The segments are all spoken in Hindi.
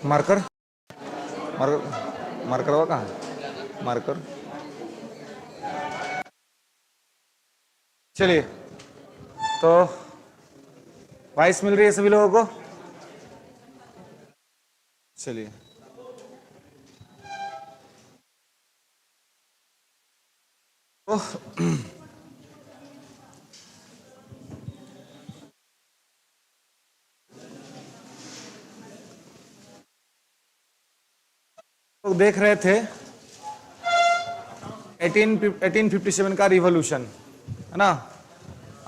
मार्कर मार्कर मार्कर हुआ कहाँ मार्कर। चलिए, तो वॉइस मिल रही है सभी लोगों को? चलिए, तो लोग देख रहे थे 1857 का रिवॉल्यूशन, है ना,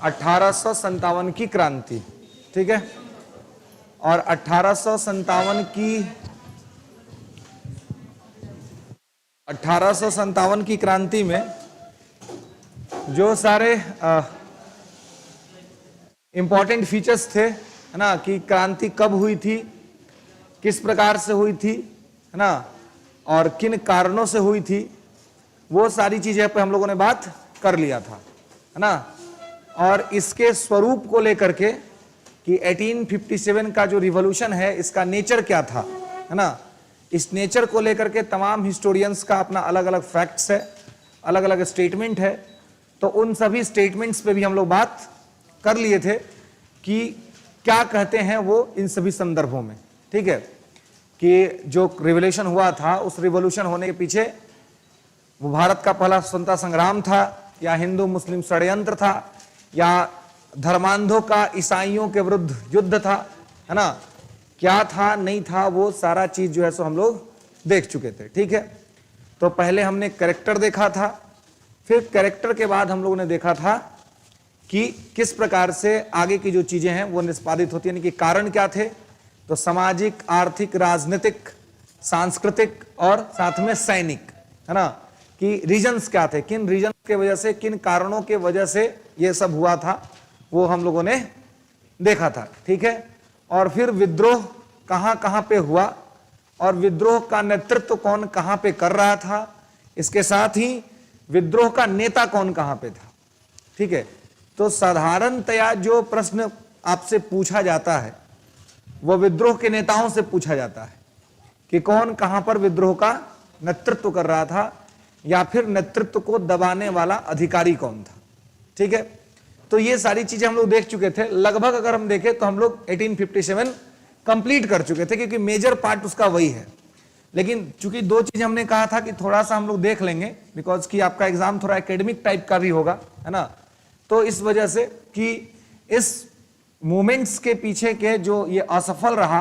1857 की क्रांति, ठीक है। और 1857 की क्रांति में जो सारे इंपॉर्टेंट फीचर्स थे, है ना, कि क्रांति कब हुई थी, किस प्रकार से हुई थी, है ना, और किन कारणों से हुई थी, वो सारी चीजें पे हम लोगों ने बात कर लिया था, है ना। और इसके स्वरूप को लेकर के कि 1857 का जो रिवॉल्यूशन है इसका नेचर क्या था, है ना, इस नेचर को लेकर के तमाम हिस्टोरियंस का अपना अलग अलग फैक्ट्स है, अलग अलग स्टेटमेंट है। तो उन सभी स्टेटमेंट्स पे भी हम लोग बात कर लिए थे कि क्या कहते हैं वो इन सभी संदर्भों में, ठीक है, कि जो रिवॉल्यूशन हुआ था उस रिवॉल्यूशन होने के पीछे वो भारत का पहला स्वतंत्रता संग्राम था, या हिंदू मुस्लिम षड्यंत्र था, या धर्मांधों का ईसाइयों के विरुद्ध युद्ध था, है ना, क्या था नहीं था, वो सारा चीज जो है सो हम लोग देख चुके थे, ठीक है। तो पहले हमने कैरेक्टर देखा था, फिर कैरेक्टर के बाद हम लोगों ने देखा था कि किस प्रकार से आगे की जो चीजें हैं वो निष्पादित होती है, यानी कि कारण क्या थे। तो सामाजिक, आर्थिक, राजनीतिक, सांस्कृतिक और साथ में सैनिक, है ना, कि रीजन्स क्या थे, किन रीजन के वजह से, किन कारणों के वजह से ये सब हुआ था, वो हम लोगों ने देखा था, ठीक है। और फिर विद्रोह कहां कहां पे हुआ और विद्रोह का नेतृत्व कौन कहां पे कर रहा था, इसके साथ ही विद्रोह का नेता कौन कहां पे था, ठीक है। तो साधारणतया जो प्रश्न आपसे पूछा जाता है वो विद्रोह के नेताओं से पूछा जाता है कि कौन कहां पर विद्रोह का नेतृत्व कर रहा था, या फिर नेतृत्व को दबाने वाला अधिकारी कौन था, ठीक है। तो ये सारी चीजें हम लोग देख चुके थे लगभग। अगर हम देखें तो हम लोग 1857 कंप्लीट कर चुके थे, क्योंकि मेजर पार्ट उसका वही है। लेकिन चूंकि दो चीजें हमने कहा था कि थोड़ा सा हम लोग देख लेंगे, बिकॉज कि आपका एग्जाम थोड़ा एकेडमिक टाइप का भी होगा, है ना, तो इस वजह से कि इस मूवमेंट्स के पीछे के जो ये असफल रहा,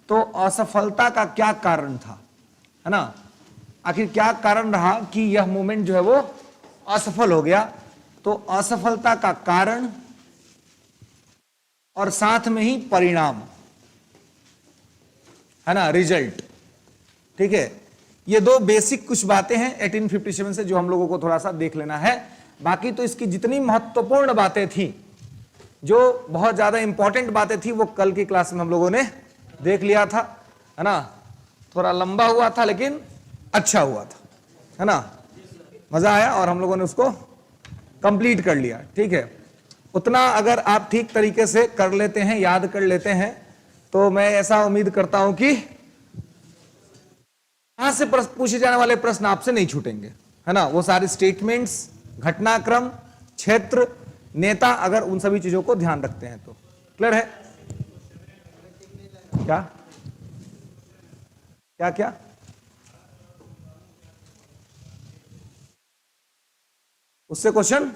तो असफलता का क्या कारण था, है ना, आखिर क्या कारण रहा कि यह मूवमेंट जो है वो असफल हो गया। तो असफलता का कारण और साथ में ही परिणाम, है ना, रिजल्ट, ठीक है। ये दो बेसिक कुछ बातें हैं 1857 से जो हम लोगों को थोड़ा सा देख लेना है। बाकी तो इसकी जितनी महत्वपूर्ण बातें थी, जो बहुत ज्यादा इंपॉर्टेंट बातें थी, वो कल की क्लास में हम लोगों ने देख लिया था, है ना। थोड़ा लंबा हुआ था लेकिन अच्छा हुआ था, है ना, मजा आया और हम लोगों ने उसको कंप्लीट कर लिया, ठीक है। उतना अगर आप ठीक तरीके से कर लेते हैं, याद कर लेते हैं, तो मैं ऐसा उम्मीद करता हूं कि यहां से पूछे जाने वाले प्रश्न आपसे नहीं छूटेंगे, है ना। वो सारे स्टेटमेंट्स, घटनाक्रम, क्षेत्र, नेता, अगर उन सभी चीजों को ध्यान रखते हैं तो क्लियर है। क्या क्या क्या उससे क्वेश्चन,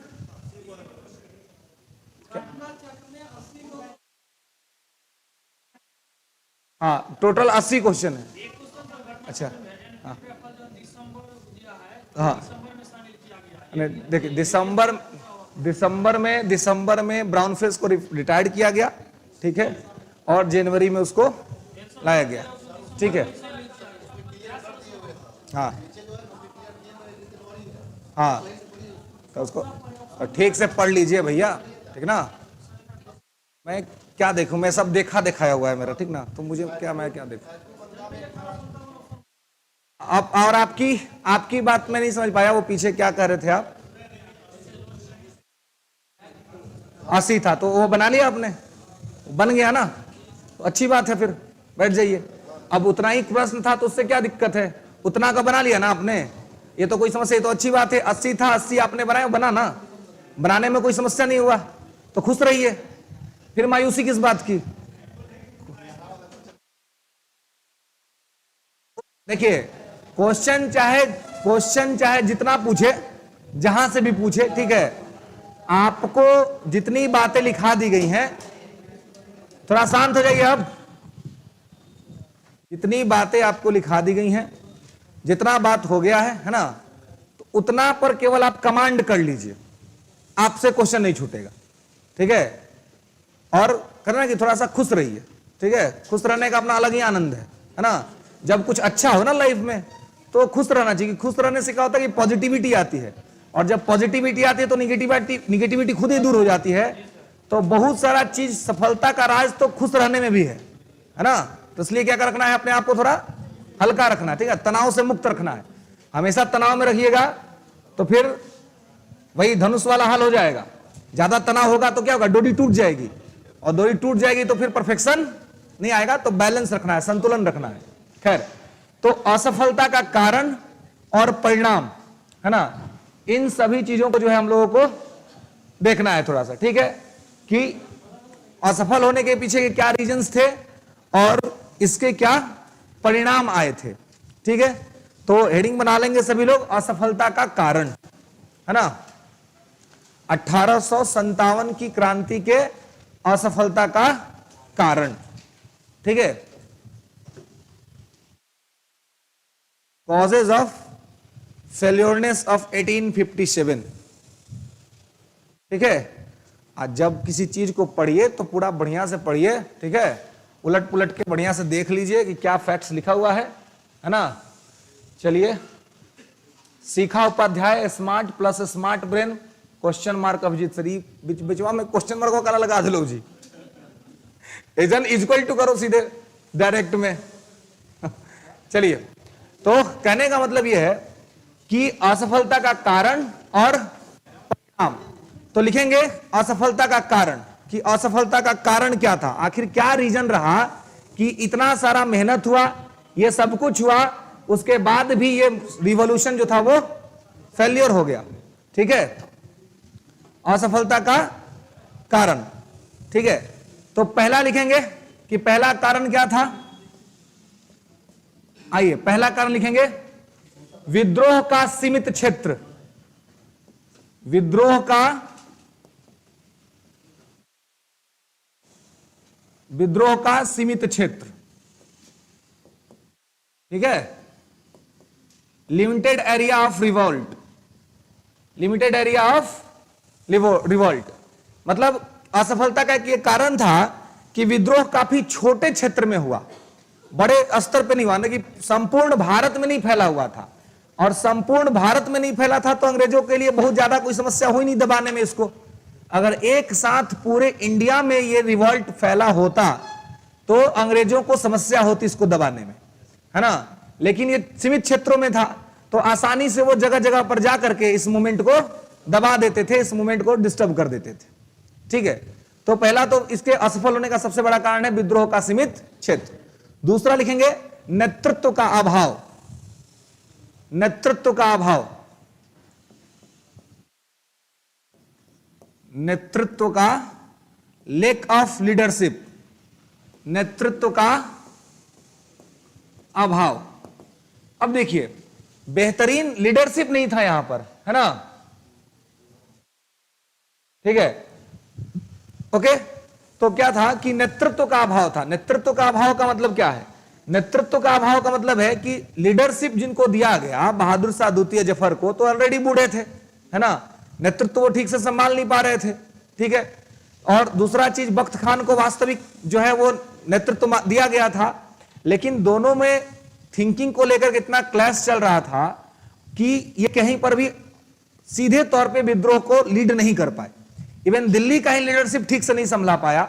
हाँ, टोटल 80 क्वेश्चन है। अच्छा, हाँ हाँ, देखिए दिसंबर में ब्राउन फेस को रिटायर्ड किया गया, ठीक है, और जनवरी में उसको लाया गया, ठीक है। हाँ हाँ, तो उसको ठीक से पढ़ लीजिए भैया, ठीक ना। मैं क्या देखूं, मैं सब देखा दिखाया हुआ है मेरा, ठीक ना, तो मुझे क्या, मैं क्या देखूं। आप और आपकी बात मैं नहीं समझ पाया, वो पीछे क्या कह रहे थे आप। 80 था तो वो बना लिया आपने, बन गया ना, तो अच्छी बात है फिर, बैठ जाइए। अब उतना ही प्रश्न था तो उससे क्या दिक्कत है, उतना का बना लिया ना आपने, ये तो कोई समस्या, ये तो अच्छी बात है। 80 था, 80 आपने बनाया, बना ना, बनाने में कोई समस्या नहीं हुआ, तो खुश रहिए, फिर मायूसी किस बात की। देखिए क्वेश्चन चाहे जितना पूछे, जहां से भी पूछे, ठीक है, आपको जितनी बातें लिखा दी गई हैं, थोड़ा शांत हो जाइए अब, जितनी बातें आपको लिखा दी गई हैं, जितना बात हो गया है ना, तो उतना पर केवल आप कमांड कर लीजिए, आपसे क्वेश्चन नहीं छूटेगा, ठीक है। और करना कि थोड़ा सा खुश रहिए, ठीक है, खुश रहने का अपना अलग ही आनंद है ना। जब कुछ अच्छा हो ना लाइफ में तो खुश रहना चाहिए। खुश रहने से क्या होता है कि पॉजिटिविटी आती है, और जब पॉजिटिविटी आती है तो निगेटिविटी खुद ही दूर हो जाती है। तो बहुत सारा चीज, सफलता का राज तो खुश रहने में भी है ना। तो इसलिए क्या रखना है, अपने आप को थोड़ा हल्का रखना है, ठीक है, तनाव से मुक्त रखना है। हमेशा तनाव में रखिएगा तो फिर वही धनुष वाला हाल हो जाएगा। ज्यादा तनाव होगा तो क्या होगा, डोरी टूट जाएगी, और डोरी टूट जाएगी तो फिर परफेक्शन नहीं आएगा। तो बैलेंस रखना है, संतुलन रखना है। खैर, तो असफलता का कारण और परिणाम, है ना, इन सभी चीजों को जो है हम लोगों को देखना है थोड़ा सा, ठीक है, कि असफल होने के पीछे के क्या रीजंस थे और इसके क्या परिणाम आए थे, ठीक है। तो हेडिंग बना लेंगे सभी लोग, असफलता का कारण, है ना, 1857 की क्रांति के असफलता का कारण, ठीक है। कॉजेज ऑफ फेल्योरनेस ऑफ 1857, ठीक है। आज जब किसी चीज को पढ़िए तो पूरा बढ़िया से पढ़िए, ठीक है, उलट पुलट के बढ़िया से देख लीजिए कि क्या फैक्ट्स लिखा हुआ है ना। चलिए, सीखा Upadhyay smart plus smart brain question mark Abhijeet sir, बिचवा में क्वेश्चन मार्क को कला लगा दे लो जी, एजन इक्वल टू करो सीधे डायरेक्ट में। चलिए, तो कहने का मतलब यह है कि असफलता का कारण और परिणाम। तो लिखेंगे असफलता का कारण, कि असफलता का कारण क्या था, आखिर क्या रीजन रहा कि इतना सारा मेहनत हुआ, ये सब कुछ हुआ, उसके बाद भी ये रिवॉल्यूशन जो था वो फेलियर हो गया, ठीक है। असफलता का कारण, ठीक है। तो पहला लिखेंगे कि पहला कारण क्या था, आइए पहला कारण लिखेंगे, विद्रोह का सीमित क्षेत्र, विद्रोह का सीमित क्षेत्र, ठीक है। Limited area of revolt, limited area of revolt, मतलब असफलता का एक कारण था कि विद्रोह काफी छोटे क्षेत्र में हुआ, बड़े स्तर पे नहीं हुआ, कि संपूर्ण भारत में नहीं फैला हुआ था। और संपूर्ण भारत में नहीं फैला था तो अंग्रेजों के लिए बहुत ज्यादा कोई समस्या हुई नहीं दबाने में इसको। अगर एक साथ पूरे इंडिया में ये रिवॉल्ट फैला होता तो अंग्रेजों को समस्या होती इसको दबाने में, है ना। लेकिन ये सीमित क्षेत्रों में था तो आसानी से वो जगह जगह पर जा करके इस मूवमेंट को दबा देते थे, इस मूवमेंट को डिस्टर्ब कर देते थे, ठीक है। तो पहला तो इसके असफल होने का सबसे बड़ा कारण है विद्रोह का सीमित क्षेत्र। दूसरा लिखेंगे नेतृत्व का अभाव, नेतृत्व का अभाव, नेतृत्व का लैक ऑफ लीडरशिप, नेतृत्व का अभाव। अब देखिए, बेहतरीन लीडरशिप नहीं था यहां पर, है ना, ठीक है, ओके। तो क्या था कि नेतृत्व का अभाव था। नेतृत्व का अभाव का मतलब क्या है, नेतृत्व का अभाव का मतलब है कि लीडरशिप जिनको दिया गया बहादुर शाह द्वितीय जफर को, तो ऑलरेडी बूढ़े थे, है ना, नेतृत्व वो ठीक से संभाल नहीं पा रहे थे, ठीक है। और दूसरा चीज, बख्त खान को वास्तविक जो है वो नेतृत्व दिया गया था, लेकिन दोनों में थिंकिंग को लेकर कितना क्लैश चल रहा था कि ये कहीं पर भी सीधे तौर पे विद्रोह को लीड नहीं कर पाए। इवन दिल्ली का ही लीडरशिप ठीक से नहीं संभला पाया,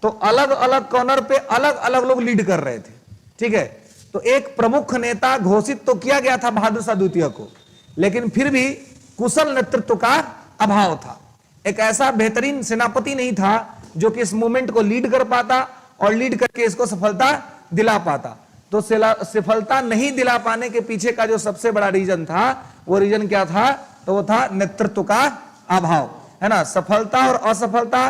तो अलग अलग कॉर्नर पे अलग अलग लोग लीड कर रहे थे, ठीक है। तो एक प्रमुख नेता घोषित तो किया गया था बहादुर शाह द्वितीय को, लेकिन फिर भी कुशल नेतृत्व का अभाव था। एक ऐसा बेहतरीन सेनापति नहीं था जो कि इस मूवमेंट को लीड कर पाता और लीड करके इसको सफलता दिला पाता। तो सफलता नहीं दिला पाने के पीछे का जो सबसे बड़ा रीजन था, वो रीजन क्या था? तो वो था नेतृत्व का अभाव, है ना। सफलता और असफलता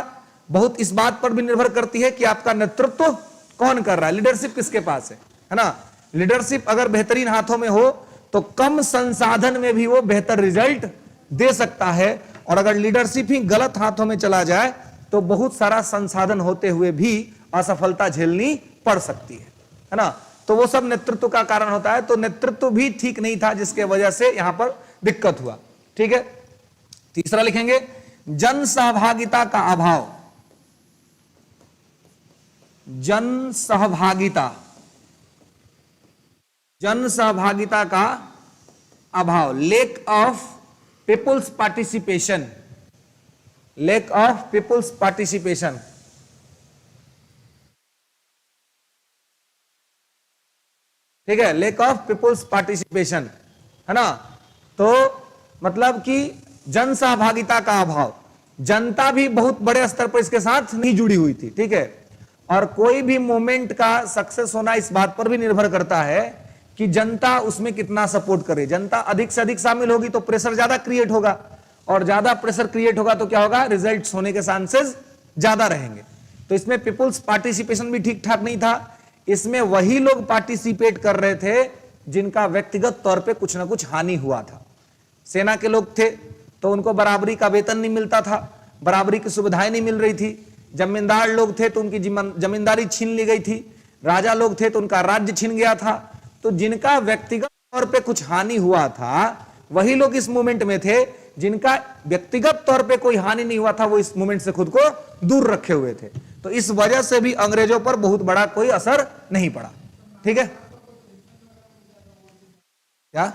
बहुत इस बात पर भी निर्भर करती है कि आपका नेतृत्व कौन कर रहा है, लीडरशिप किसके पास है ना। लीडरशिप अगर बेहतरीन हाथों में हो तो कम संसाधन में भी वो बेहतर रिजल्ट दे सकता है, और अगर लीडरशिप ही गलत हाथों में चला जाए तो बहुत सारा संसाधन होते हुए भी असफलता झेलनी पड़ सकती है ना। तो वो सब नेतृत्व का कारण होता है। तो नेतृत्व भी ठीक नहीं था, जिसके वजह से यहां पर दिक्कत हुआ। ठीक है, तीसरा लिखेंगे जन सहभागिता का अभाव। जन सहभागिता, जन सहभागिता का अभाव, lack of people's participation, lack of people's participation. ठीक है, लेक ऑफ पीपुल्स पार्टिसिपेशन, है ना। तो मतलब कि जन सहभागिता का अभाव, जनता भी बहुत बड़े स्तर पर इसके साथ नहीं जुड़ी हुई थी। ठीक है, और कोई भी मूवमेंट का सक्सेस होना इस बात पर भी निर्भर करता है कि जनता उसमें कितना सपोर्ट करे। जनता अधिक से अधिक शामिल होगी तो प्रेशर ज्यादा क्रिएट होगा, और ज्यादा प्रेशर क्रिएट होगा तो क्या होगा? रिजल्ट्स होने के चांसेस ज्यादा रहेंगे। तो इसमें पीपुल्स पार्टिसिपेशन भी ठीक ठाक नहीं था। इसमें वही लोग पार्टिसिपेट कर रहे थे जिनका व्यक्तिगत तौर पे कुछ ना कुछ हानि हुआ था। सेना के लोग थे तो उनको बराबरी का वेतन नहीं मिलता था, बराबरी की सुविधाएं नहीं मिल रही थी। जमींदार लोग थे तो उनकी जमींदारी छीन ली गई थी। राजा लोग थे तो उनका राज्य छीन गया था। तो जिनका व्यक्तिगत तौर पे कुछ हानि हुआ था वही लोग इस मूवमेंट में थे। जिनका व्यक्तिगत तौर पे कोई हानि नहीं हुआ था वो इस मूवमेंट से खुद को दूर रखे हुए थे। तो इस वजह से भी अंग्रेजों पर बहुत बड़ा कोई असर नहीं पड़ा। ठीक है, क्या?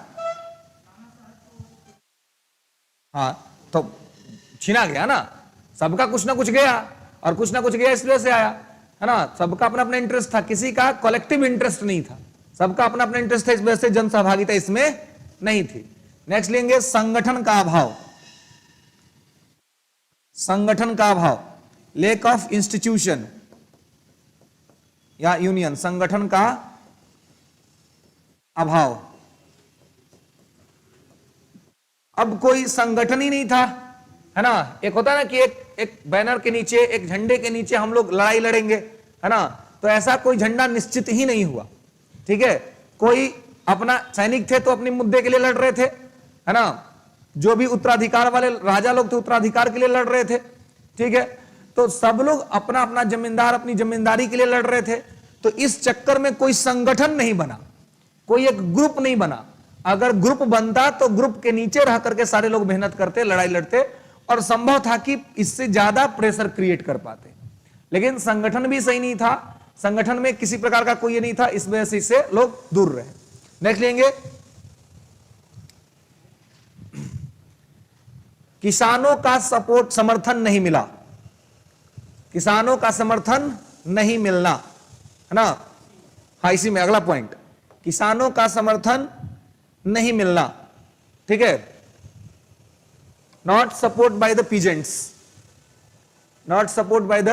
हाँ, तो छीना गया ना, सबका कुछ ना कुछ गया, और कुछ ना कुछ गया इस वजह से आया, है ना। सबका अपना अपना इंटरेस्ट था, किसी का कलेक्टिव इंटरेस्ट नहीं था, सबका अपना अपना इंटरेस्ट था। इस वजह से जन सहभागिता इसमें नहीं थी। नेक्स्ट लेंगे संगठन का अभाव। संगठन का अभाव, लेक ऑफ इंस्टीट्यूशन या यूनियन, संगठन का अभाव। अब कोई संगठन ही नहीं था, है ना। एक होता है ना कि एक बैनर के नीचे, एक झंडे के नीचे हम लोग लड़ाई लड़ेंगे, है ना। तो ऐसा कोई झंडा निश्चित ही नहीं हुआ। ठीक है, कोई अपना सैनिक थे तो अपने मुद्दे के लिए लड़ रहे थे, है ना। जो भी उत्तराधिकार वाले राजा लोग थे उत्तराधिकार के लिए लड़ रहे थे। ठीक है, तो सब लोग अपना अपना जमींदार अपनी जमींदारी के लिए लड़ रहे थे। तो इस चक्कर में कोई संगठन नहीं बना, कोई एक ग्रुप नहीं बना। अगर ग्रुप बनता तो ग्रुप के नीचे रह करके सारे लोग मेहनत करते, लड़ाई लड़ते, और संभव था कि इससे ज्यादा प्रेशर क्रिएट कर पाते। लेकिन संगठन भी सही नहीं था, संगठन में किसी प्रकार का कोई ये नहीं था, इस वजह से इससे लोग दूर रहे। नेक्स्ट लेंगे किसानों का सपोर्ट, समर्थन नहीं मिला। किसानों का समर्थन नहीं मिलना, है ना। हाँ, इसी में अगला पॉइंट, किसानों का समर्थन नहीं मिलना। ठीक है, not support by the peasants, not support by the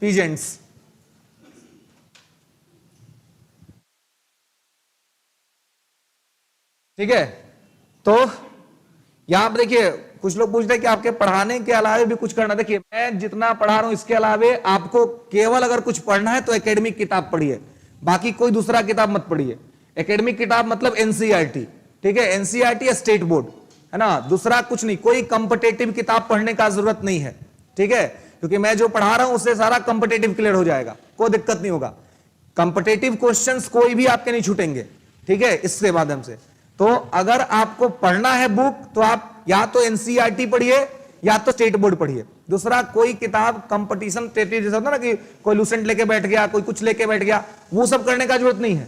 peasants. ठीक है, तो यहां पर देखिए कुछ लोग पूछते हैं कि आपके पढ़ाने के अलावे भी कुछ करना। देखिए मैं जितना पढ़ा रहा हूं इसके अलावे आपको केवल अगर कुछ पढ़ना है तो एकेडमिक किताब पढ़िए, बाकी कोई दूसरा किताब मत पढ़िए। एकेडमिक किताब मतलब एनसीईआरटी, ठीक है, एनसीईआरटी या स्टेट बोर्ड, है ना, दूसरा कुछ नहीं। कोई कंपिटेटिव किताब पढ़ने का जरूरत नहीं है। ठीक है, क्योंकि मैं जो पढ़ा रहा हूं उससे सारा कंपिटेटिव क्लियर हो जाएगा, कोई दिक्कत नहीं होगा। कंपिटेटिव क्वेश्चंस कोई भी आपके नहीं छूटेंगे। ठीक है, इसके माध्यम से तो अगर आपको पढ़ना है बुक तो आप या तो एनसीईआरटी पढ़िए या तो स्टेट बोर्ड पढ़िए। दूसरा कोई किताब कंपटीशन जैसा होता ना कि कोई लूसेंट लेके बैठ गया, कोई कुछ लेके बैठ गया, वो सब करने का जरूरत नहीं है।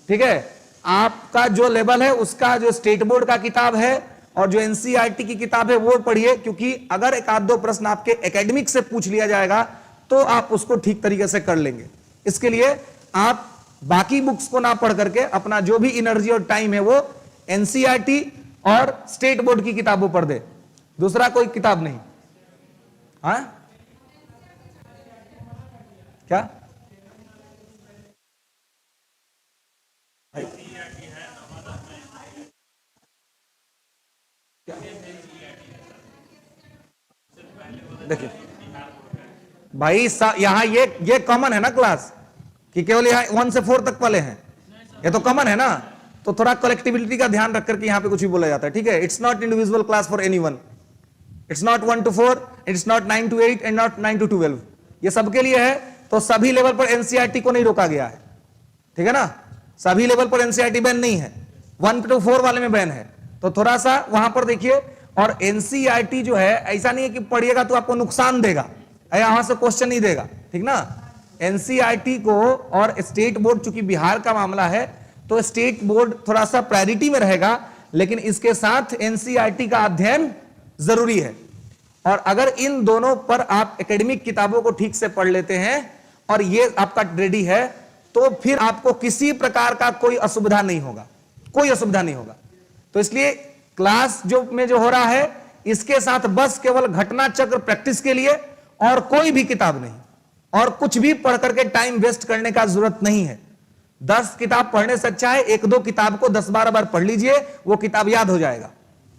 ठीक है, आपका जो लेवल है उसका जो स्टेट बोर्ड का किताब है और जो एनसीईआरटी की किताब है वो पढ़िए, क्योंकि अगर एक आध दो प्रश्न आपके एकेडमिक से पूछ लिया जाएगा तो आप उसको ठीक तरीके से कर लेंगे। इसके लिए आप बाकी बुक्स को ना पढ़ करके अपना जो भी एनर्जी और टाइम है वो एनसीईआरटी और स्टेट बोर्ड की किताबों पर दे, दूसरा कोई किताब नहीं। हाँ क्या? देखिए भाई यहां ये कॉमन है ना क्लास कि केवल यहां 1 से 4 तक वाले हैं, ये तो कॉमन है ना, तो थोड़ा कलेक्टिविटी का ध्यान रख करके यहां पे कुछ भी बोला जाता है, ठीक है। It's not individual class for anyone, it's not 1 to 4, it's not 9 to 8 and not 9 to 12, ये सबके लिए है। तो सभी लेवल पर एनसीईआरटी को नहीं रोका गया है, ठीक है ना, सभी लेवल पर एनसीईआरटी बैन नहीं है, 1 to 4 वाले में बैन है। तो थोड़ा सा वहां पर देखिए, और एनसीईआरटी जो है ऐसा नहीं है कि पढ़िएगा तो आपको नुकसान देगा, यहां से क्वेश्चन नहीं देगा, ठीक ना। एनसीईआरटी को और स्टेट बोर्ड, चूंकि बिहार का मामला है तो स्टेट बोर्ड थोड़ा सा प्रायोरिटी में रहेगा, लेकिन इसके साथ एनसीईआरटी का अध्ययन जरूरी है। और अगर इन दोनों पर आप एकेडमिक किताबों को ठीक से पढ़ लेते हैं और ये आपका रेडी है, तो फिर आपको किसी प्रकार का कोई असुविधा नहीं होगा, कोई असुविधा नहीं होगा। तो इसलिए क्लास जो हो रहा है, इसके साथ बस केवल घटना चक्र प्रैक्टिस के लिए और कोई भी किताब नहीं, और कुछ भी पढ़ करके टाइम वेस्ट करने का जरूरत नहीं है। 10 किताब पढ़ने से अच्छा है 1-2 किताब को 10-12 बार पढ़ लीजिए, वो किताब याद हो जाएगा,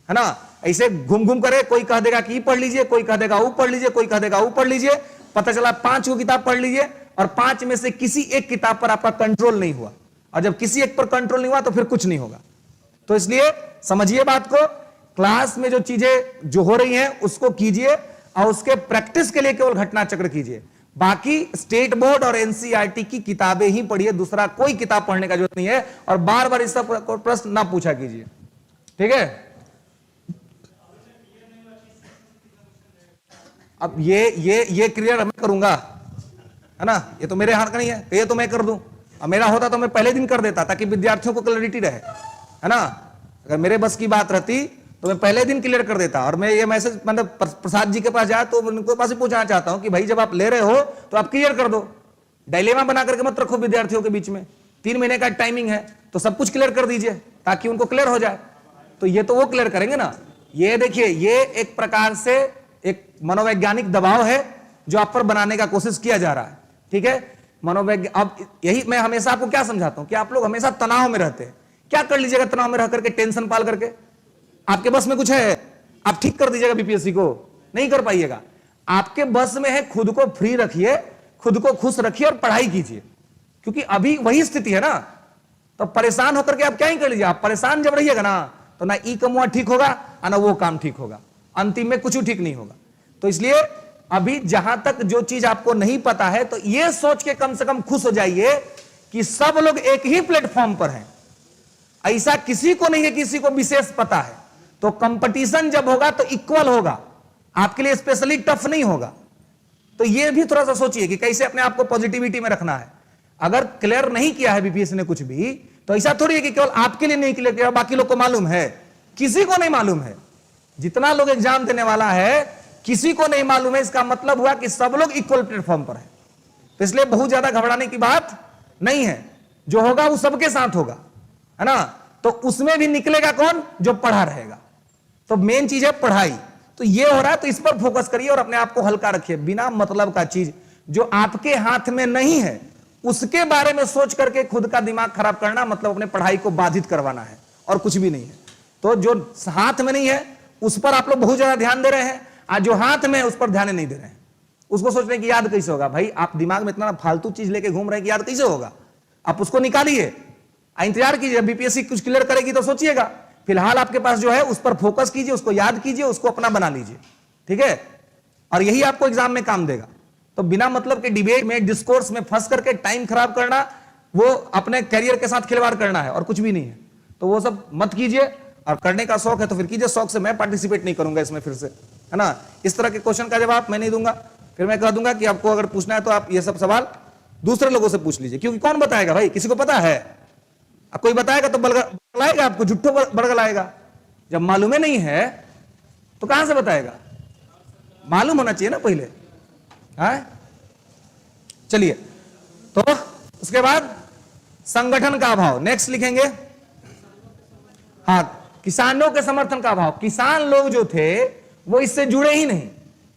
है ना। ऐसे घूम घूम करे, कोई कह देगा कि पढ़ लीजिए, कोई कह देगा वो पढ़ लीजिए, कोई कह देगा वो पढ़ लीजिए, पता चला 5 किताब पढ़ लीजिए और 5 में से किसी एक किताब पर आपका कंट्रोल नहीं हुआ, और जब किसी एक पर कंट्रोल नहीं हुआ तो फिर कुछ नहीं होगा। तो इसलिए समझिए बात को, क्लास में जो चीजें जो हो रही हैं उसको कीजिए और उसके प्रैक्टिस के लिए केवल घटना चक्र कीजिए। बाकी स्टेट बोर्ड और एनसीईआरटी की किताबें ही पढ़िए, दूसरा कोई किताब पढ़ने का जरूरत नहीं है, और बार बार इसका प्रश्न ना पूछा कीजिए, ठीक है। अब ये क्लियर मैं करूंगा, है ना, ये तो मेरे हाथ का नहीं है, ये तो मैं कर दूं, अब मेरा होता तो मैं पहले दिन कर देता ताकि विद्यार्थियों को क्लैरिटी रहे, है ना। अगर मेरे बस की बात रहती तो मैं पहले दिन क्लियर कर देता। और मैं ये मैसेज मतलब प्रसाद जी के पास जाए तो उनके पास ही पूछना चाहता हूं कि भाई जब आप ले रहे हो तो आप क्लियर कर दो, डायलेमा बना करके मत रखो विद्यार्थियों के बीच में। 3 महीने का टाइमिंग है तो सब कुछ क्लियर कर दीजिए ताकि उनको क्लियर हो जाए। तो ये तो वो क्लियर करेंगे ना। ये देखिए, ये एक प्रकार से एक मनोवैज्ञानिक दबाव है जो आप पर बनाने का कोशिश किया जा रहा है, ठीक है। अब यही मैं हमेशा आपको क्या समझाता हूं कि आप लोग हमेशा तनाव में रहते हैं। क्या कर लीजिएगा तनाव में रह करके, टेंशन पाल करके? आपके बस में कुछ है, आप ठीक कर दीजिएगा बीपीएससी को? नहीं कर पाइएगा। आपके बस में है, खुद को फ्री रखिए, खुद को खुश रखिए और पढ़ाई कीजिए, क्योंकि अभी वही स्थिति है ना। तो परेशान होकर के आप क्या ही कर लीजिए। आप परेशान जब रहिएगा ना तो ना ई कमुआ ठीक होगा और ना वो काम ठीक होगा, अंतिम में कुछ ठीक नहीं होगा। तो इसलिए अभी जहां तक जो चीज आपको नहीं पता है तो ये सोच के कम से कम खुश हो जाइए कि सब लोग एक ही प्लेटफॉर्म पर हैं। ऐसा किसी को नहीं है किसी को विशेष पता है। तो कंपटीशन जब होगा तो इक्वल होगा, आपके लिए स्पेशली टफ नहीं होगा। तो ये भी थोड़ा सा सोचिए कि कैसे अपने आप को पॉजिटिविटी में रखना है। अगर क्लियर नहीं किया है बीपीएससी ने कुछ भी, तो ऐसा थोड़ी है कि केवल आपके लिए नहीं क्लियर किया, बाकी लोग को मालूम है। किसी को नहीं मालूम है। जितना लोग एग्जाम देने वाला है किसी को नहीं मालूम है। इसका मतलब हुआ कि सब लोग इक्वल प्लेटफॉर्म पर है। तो इसलिए बहुत ज्यादा घबराने की बात नहीं है। जो होगा वो सबके साथ होगा, है ना। तो उसमें भी निकलेगा कौन? जो पढ़ा रहेगा। तो मेन चीज है पढ़ाई। तो ये हो रहा है तो इस पर फोकस करिए और अपने आप को हल्का रखिए। बिना मतलब का चीज जो आपके हाथ में नहीं है उसके बारे में सोच करके खुद का दिमाग खराब करना मतलब अपने पढ़ाई को बाधित करवाना है और कुछ भी नहीं है। तो जो हाथ में नहीं है उस पर आप लोग बहुत ज्यादा ध्यान दे रहे हैं, आज जो हाथ में है उस पर ध्यान नहीं दे रहे हैं। उसको सोच रहे हैं कि याद कैसे होगा। भाई आप दिमाग में इतना फालतू चीज लेके घूम रहे हैं कि याद कैसे होगा। आप उसको निकालिए, इंतजार कीजिए, बीपीएससी कुछ क्लियर करेगी तो सोचिएगा। फिलहाल आपके पास जो है उस पर फोकस कीजिए, उसको याद कीजिए, उसको अपना बना लीजिए, ठीक है। और यही आपको एग्जाम में काम देगा। तो बिना मतलब के डिबेट में, डिस्कोर्स में फंस करके टाइम खराब करना, वो अपने करियर के साथ खिलवाड़ करना है और कुछ भी नहीं है। तो वो सब मत कीजिए। और करने का शौक है तो फिर कीजिए, शौक से। मैं पार्टिसिपेट नहीं करूंगा इसमें फिर से, है ना। इस तरह के क्वेश्चन का जवाब मैं नहीं दूंगा। फिर मैं कह दूंगा कि आपको अगर पूछना है तो आप ये सब सवाल दूसरे लोगों से पूछ लीजिए, क्योंकि कौन बताएगा भाई? किसी को पता है? अब कोई बताएगा तो बड़गलाएगा आपको, झुट्ठो बड़गलाएगा। जब मालूम नहीं है तो कहां से बताएगा? मालूम होना चाहिए ना पहले। चलिए, तो उसके बाद संगठन का अभाव नेक्स्ट लिखेंगे। हाँ, किसानों के समर्थन का अभाव। किसान लोग जो थे वो इससे जुड़े ही नहीं,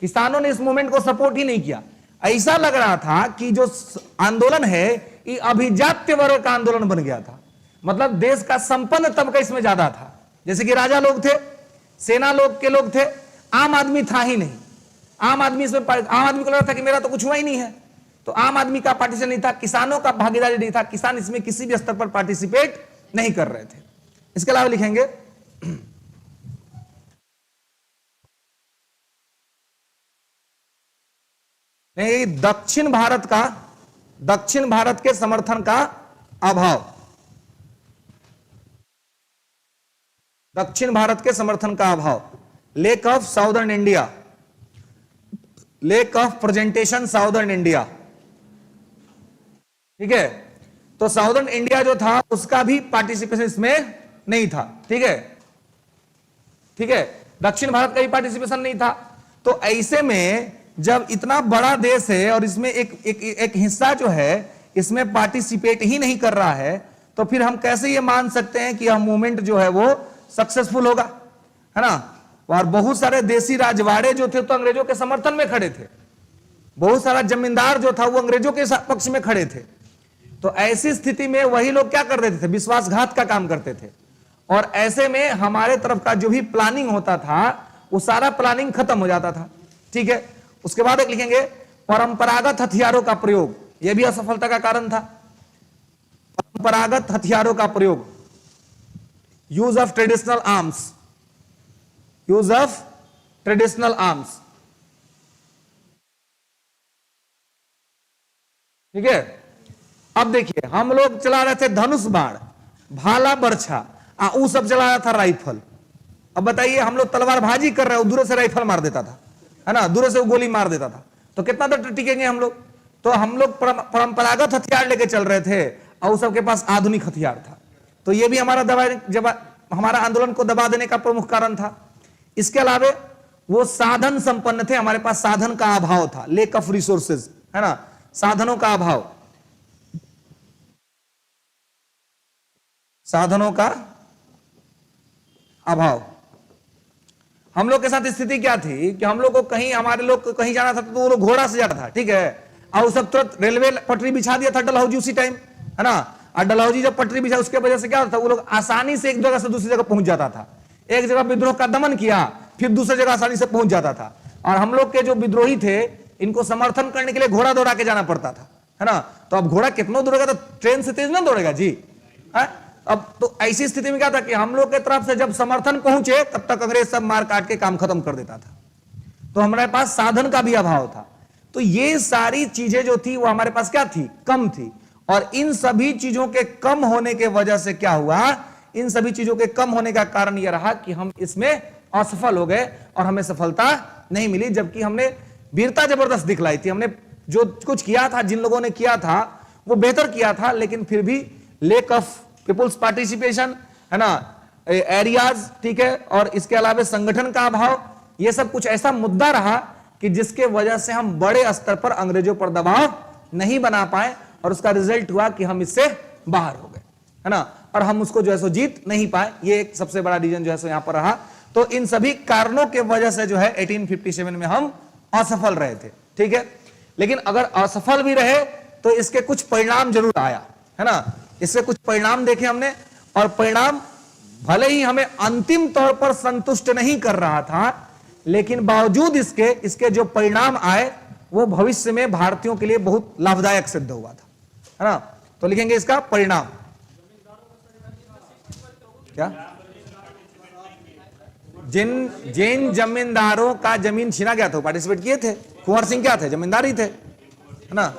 किसानों ने इस मूवमेंट को सपोर्ट ही नहीं किया। ऐसा लग रहा था कि जो आंदोलन है ये अभिजात्य वर्ग का आंदोलन बन गया था। मतलब देश का संपन्न तबका इसमें ज्यादा था, जैसे कि राजा लोग थे, सेना लोग के लोग थे, आम आदमी था ही नहीं। आम आदमी इसमें, आम आदमी को लग रहा था कि मेरा तो कुछ हुआ ही नहीं है, तो आम आदमी का पार्टिसिपेशन नहीं था, किसानों का भागीदारी नहीं था, किसान इसमें किसी भी स्तर पर पार्टिसिपेट नहीं कर रहे थे। इसके अलावा लिखेंगे दक्षिण भारत के समर्थन का अभाव, दक्षिण भारत के समर्थन का अभाव, lack of southern India, lake of presentation southern India, ठीक है। तो साउदर्न इंडिया जो था उसका भी पार्टिसिपेशन इसमें नहीं था, ठीक है, ठीक है, दक्षिण भारत का भी पार्टिसिपेशन नहीं था। तो ऐसे में जब इतना बड़ा देश है और इसमें एक हिस्सा जो है इसमें पार्टिसिपेट ही नहीं कर रहा है, तो फिर हम कैसे ये मान सकते हैं कि यह मूवमेंट जो है वो सक्सेसफुल होगा, है ना। और बहुत सारे देसी राजवाड़े जो थे तो अंग्रेजों के समर्थन में खड़े थे, बहुत सारा जमींदार जो था वो अंग्रेजों के पक्ष में खड़े थे। तो ऐसी स्थिति में वही लोग क्या कर देते थे, विश्वासघात का काम करते थे, और ऐसे में हमारे तरफ का जो भी प्लानिंग होता था वो सारा प्लानिंग खत्म हो जाता था, ठीक है। उसके बाद एक लिखेंगे परंपरागत हथियारों का प्रयोग, यह भी असफलता का कारण था। परंपरागत हथियारों का प्रयोग, use of traditional arms, use of traditional arms, ठीक है। अब देखिए हम लोग चला रहे थे धनुष बाण, भाला बर्छा, वो सब चला रहा था राइफल। अब बताइए हम लोग तलवारबाजी कर रहे हैं, दूर से राइफल मार देता था, है ना, दूर से वो गोली मार देता था, तो कितना देर टिकेंगे हम लोग। तो हम लोग परंपरागत हथियार लेके चल रहे थे और सबके पास आधुनिक हथियार था, तो ये भी हमारा आंदोलन को दबा देने का प्रमुख कारण था। इसके अलावा वो साधन संपन्न थे, हमारे पास साधन का अभाव था, लेक ऑफ रिसोर्सेज, है ना, साधनों का अभाव, साधनों का अभाव। हम लोग के साथ स्थिति क्या थी कि हम लोग को कहीं, हमारे लोग को कहीं जाना था तो वो लोग घोड़ा से जाता था, ठीक है, और सब तुरंत रेलवे पटरी बिछा दिया था डलहौजी उसी टाइम, है ना। और डलहौजी जब पटरी बिछा उसके वजह से क्या होता था, वो लोग आसानी से एक जगह से दूसरी जगह पहुंच जाता था। एक जगह विद्रोह का दमन किया, फिर दूसरी जगह आसानी से पहुंच जाता था। और हम लोग के जो विद्रोही थे इनको समर्थन करने के लिए घोड़ा दौड़ा के जाना पड़ता था, है ना। तो अब घोड़ा कितना दौड़ेगा, तो ट्रेन से तेज ना दौड़ेगा जी, है। अब तो ऐसी स्थिति में क्या था कि हम लोग के तरफ से जब समर्थन पहुंचे तब तक अंग्रेज सब मार काट के काम खत्म कर देता था, तो हमारे पास साधन का भी अभाव था। तो ये सारी चीजें जो थी वो हमारे पास क्या थी, कम थी। और इन सभी चीजों के कम होने के वजह से क्या हुआ, इन सभी चीजों के कम होने का कारण यह रहा कि हम इसमें असफल हो गए और हमें सफलता नहीं मिली, जबकि हमने वीरता जबरदस्त दिखलाई थी। हमने जो कुछ किया था, जिन लोगों ने किया था वो बेहतर किया था, लेकिन फिर भी लेक ऑफ पीपुल्स पार्टिसिपेशन, है ना, एरियाज, ठीक है, और इसके अलावा संगठन का अभाव, यह सब कुछ ऐसा मुद्दा रहा कि जिसके वजह से हम बड़े स्तर पर अंग्रेजों पर दबाव नहीं बना पाए, और उसका रिजल्ट हुआ कि हम इससे बाहर हो गए, है ना, और हम उसको जो है सो जीत नहीं पाए। ये एक सबसे बड़ा रीजन जो है सो यहां पर रहा। तो इन सभी कारणों के वजह से जो है 1857 में हम असफल रहे थे, ठीक है। लेकिन अगर असफल भी रहे तो इसके कुछ परिणाम जरूर आया, है ना, इससे कुछ परिणाम देखे हमने, और परिणाम भले ही हमें अंतिम तौर पर संतुष्ट नहीं कर रहा था, लेकिन बावजूद इसके जो परिणाम आए वो भविष्य में भारतीयों के लिए बहुत लाभदायक सिद्ध हुआ था, है ना। तो लिखेंगे इसका परिणाम क्या, जिन जमींदारों का जमीन छीना गया था पार्टिसिपेट किए थे। कुंवर सिंह क्या थे, जमींदार ही थे, है ना।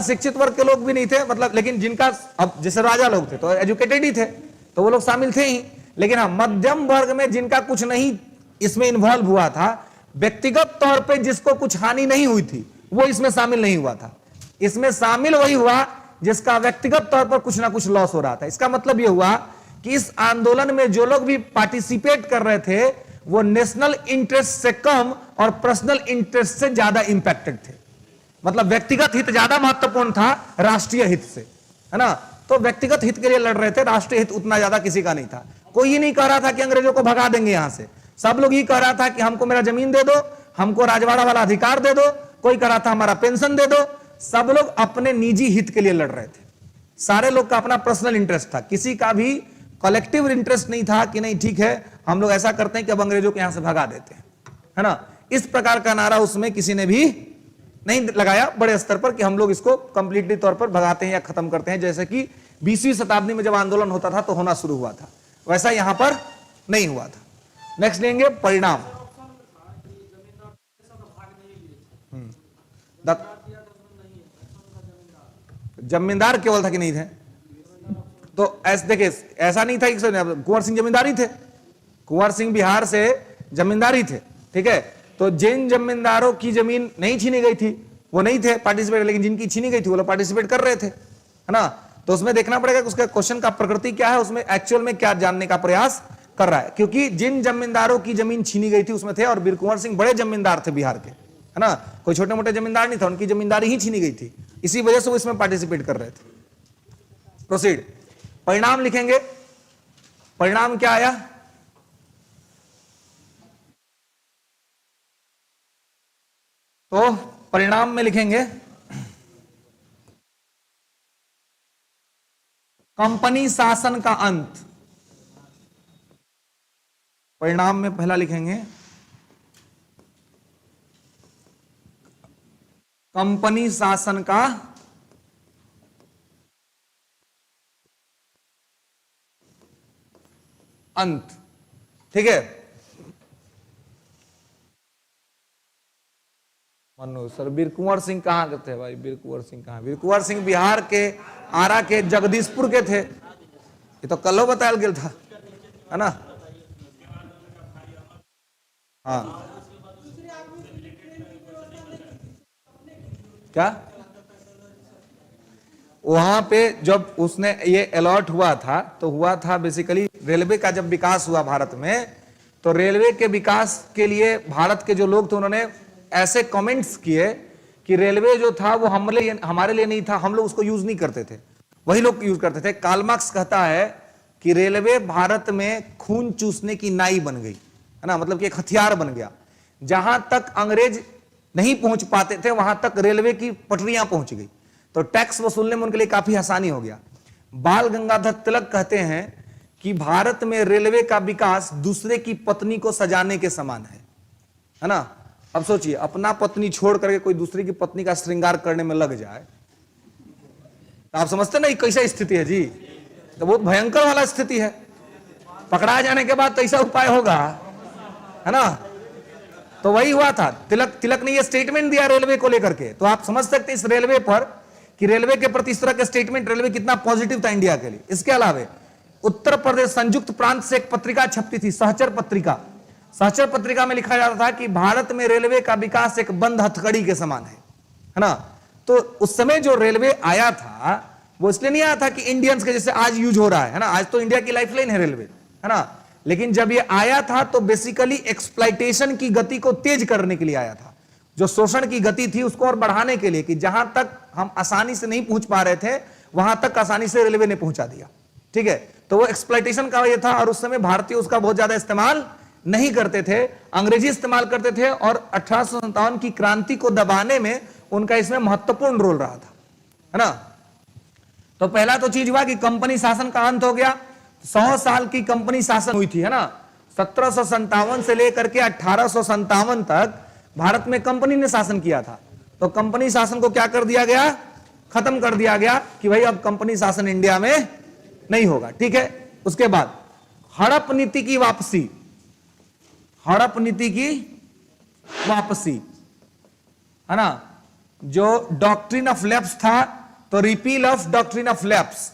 शिक्षित वर्ग के लोग भी नहीं थे, मतलब, लेकिन जिनका, अब जैसे राजा लोग थे तो एजुकेटेड ही थे, तो वो लोग शामिल थे ही। लेकिन हाँ, मध्यम वर्ग में जिनका कुछ नहीं इसमें इन्वॉल्व हुआ था, व्यक्तिगत तौर पे जिसको कुछ हानि नहीं हुई थी, वो इसमें शामिल नहीं हुआ था। इसमें शामिल वही हुआ जिसका व्यक्तिगत तौर पर कुछ ना कुछ लॉस हो रहा था। इसका मतलब यह हुआ कि इस आंदोलन में जो लोग भी पार्टिसिपेट कर रहे थे वो नेशनल इंटरेस्ट से कम और पर्सनल इंटरेस्ट से ज्यादा इंपैक्टेड थे। मतलब व्यक्तिगत हित ज्यादा महत्वपूर्ण था राष्ट्रीय हित से, है ना। तो व्यक्तिगत हित के लिए लड़ रहे थे, राष्ट्रीय हित उतना ज्यादा किसी का नहीं था। कोई ये नहीं कह रहा था कि अंग्रेजों को भगा देंगे यहां से, सब लोग ये कह रहा था कि हमको मेरा जमीन दे दो, हमको राजवाड़ा वाला अधिकार दे दो, कोई कह रहा था हमारा पेंशन दे दो। सब लोग अपने निजी हित के लिए लड़ रहे थे, सारे लोग का अपना पर्सनल इंटरेस्ट था, किसी का भी कलेक्टिव इंटरेस्ट नहीं था कि नहीं ठीक है हम लोग ऐसा करते हैं कि अब अंग्रेजों को यहां से भगा देते हैं। है ना। इस प्रकार का नारा उसमें किसी ने भी नहीं लगाया बड़े स्तर पर कि हम लोग इसको कंप्लीटली तौर पर भगाते हैं या खत्म करते हैं, जैसे कि 20वीं शताब्दी में जब आंदोलन होता था तो होना शुरू हुआ था, वैसा यहां पर नहीं हुआ था। नेक्स्ट लेंगे परिणाम। जमींदार केवल था कि नहीं थे, तो ऐसे देखिए ऐसा नहीं था कि कुंवर सिंह जमींदारी थे, कुंवर सिंह बिहार से जमींदारी थे, ठीक है। तो जिन जमींदारों की जमीन नहीं छीनी गई थी वो नहीं थे पार्टिसिपेट, लेकिन जिनकी छीनी गई थी वो लोग पार्टिसिपेट कर रहे थे, है ना। तो उसमें देखना पड़ेगा कि उसका क्वेश्चन का प्रकृति क्या है, उसमें एक्चुअल में क्या जानने का प्रयास कर रहा है, क्योंकि जिन जमींदारों की जमीन छीनी गई थी उसमें थे, और वीर कुंवर सिंह बड़े जमींदार थे बिहार के, है ना, कोई छोटे मोटे जमींदार नहीं था, उनकी जमींदारी ही छीनी गई थी, इसी वजह से वो इसमें पार्टिसिपेट कर रहे थे। प्रोसीड। परिणाम लिखेंगे, परिणाम क्या आया, तो परिणाम में लिखेंगे कंपनी शासन का अंत। परिणाम में पहला लिखेंगे कंपनी शासन का अंत, ठीक है। मनु सर, वीर कुंवर सिंह कहां के थे भाई, वीर कुंवर सिंह कहां, वीर कुंवर सिंह बिहार के आरा के जगदीशपुर के थे, ये तो कल बताया गया था, है ना। हाँ क्या, वहां पे जब उसने ये अलॉट हुआ था तो हुआ था बेसिकली रेलवे का जब विकास हुआ भारत में, तो रेलवे के विकास के लिए भारत के जो लोग थे उन्होंने ऐसे कमेंट्स किए कि रेलवे जो था वो हमारे लिए नहीं था, हम लोग उसको यूज नहीं करते थे, वही लोग यूज करते थे। कार्ल मार्क्स कहता है कि रेलवे भारत में खून चूसने की नाई बन गई, है ना, मतलब कि एक हथियार बन गया। जहां तक अंग्रेज नहीं पहुंच पाते थे वहां तक रेलवे की पटरियां पहुंच गई, तो टैक्स वसूलने में उनके लिए काफी आसानी हो गया। बाल गंगाधर तिलक कहते हैं कि भारत में रेलवे का विकास दूसरे की पत्नी को सजाने के समान है ना। अब सोचिए अपना पत्नी छोड़ करके कोई दूसरी की पत्नी का श्रृंगार करने में लग जाए, तो आप समझते ना कैसा स्थिति है जी, तो बहुत भयंकर वाला स्थिति है। पकड़ा जाने के बाद तो ऐसा उपाय होगा, है ना। तो वही हुआ था, तिलक ने ये स्टेटमेंट दिया रेलवे को लेकर के, तो आप समझ सकते इस रेलवे पर कि रेलवे के प्रति इस तरह के स्टेटमेंट रेलवे कितना पॉजिटिव था इंडिया के लिए। इसके अलावा उत्तर प्रदेश संयुक्त प्रांत से एक पत्रिका छपती थी, सहचर पत्रिका। सहचर पत्रिका में लिखा जाता था कि भारत में रेलवे का विकास एक बंद हथकड़ी के समान है ना। तो उस समय जो रेलवे आया था वो इसलिए नहीं आया था कि इंडियंस के जैसे आज यूज हो रहा है ना, आज तो इंडिया की लाइफलाइन है रेलवे, है ना। लेकिन जब ये आया था तो बेसिकली एक्सप्लॉइटेशन की गति को तेज करने के लिए आया था, जो शोषण की गति थी उसको और बढ़ाने के लिए, कि जहां तक हम आसानी से नहीं पहुंच पा रहे थे वहां तक आसानी से रेलवे ने पहुंचा दिया, ठीक है। तो वो एक्सप्लॉइटेशन का ये था, और उस समय भारतीय उसका बहुत ज्यादा इस्तेमाल नहीं करते थे, अंग्रेजी इस्तेमाल करते थे, और 1857 की क्रांति को दबाने में उनका इसमें महत्वपूर्ण रोल रहा था, है ना। तो पहला तो चीज हुआ कि कंपनी शासन का अंत हो गया। 100 साल की कंपनी शासन हुई थी, है ना। 1757 से लेकर के 1857 तक भारत में कंपनी ने शासन किया था। तो कंपनी शासन को क्या कर दिया गया, खत्म कर दिया गया कि भाई अब कंपनी शासन इंडिया में नहीं होगा, ठीक है। उसके बाद हड़प नीति की वापसी, हड़प नीति की वापसी, है ना। जो डॉक्ट्रिन ऑफ लैप्स था तो repeal of doctrine of lapse,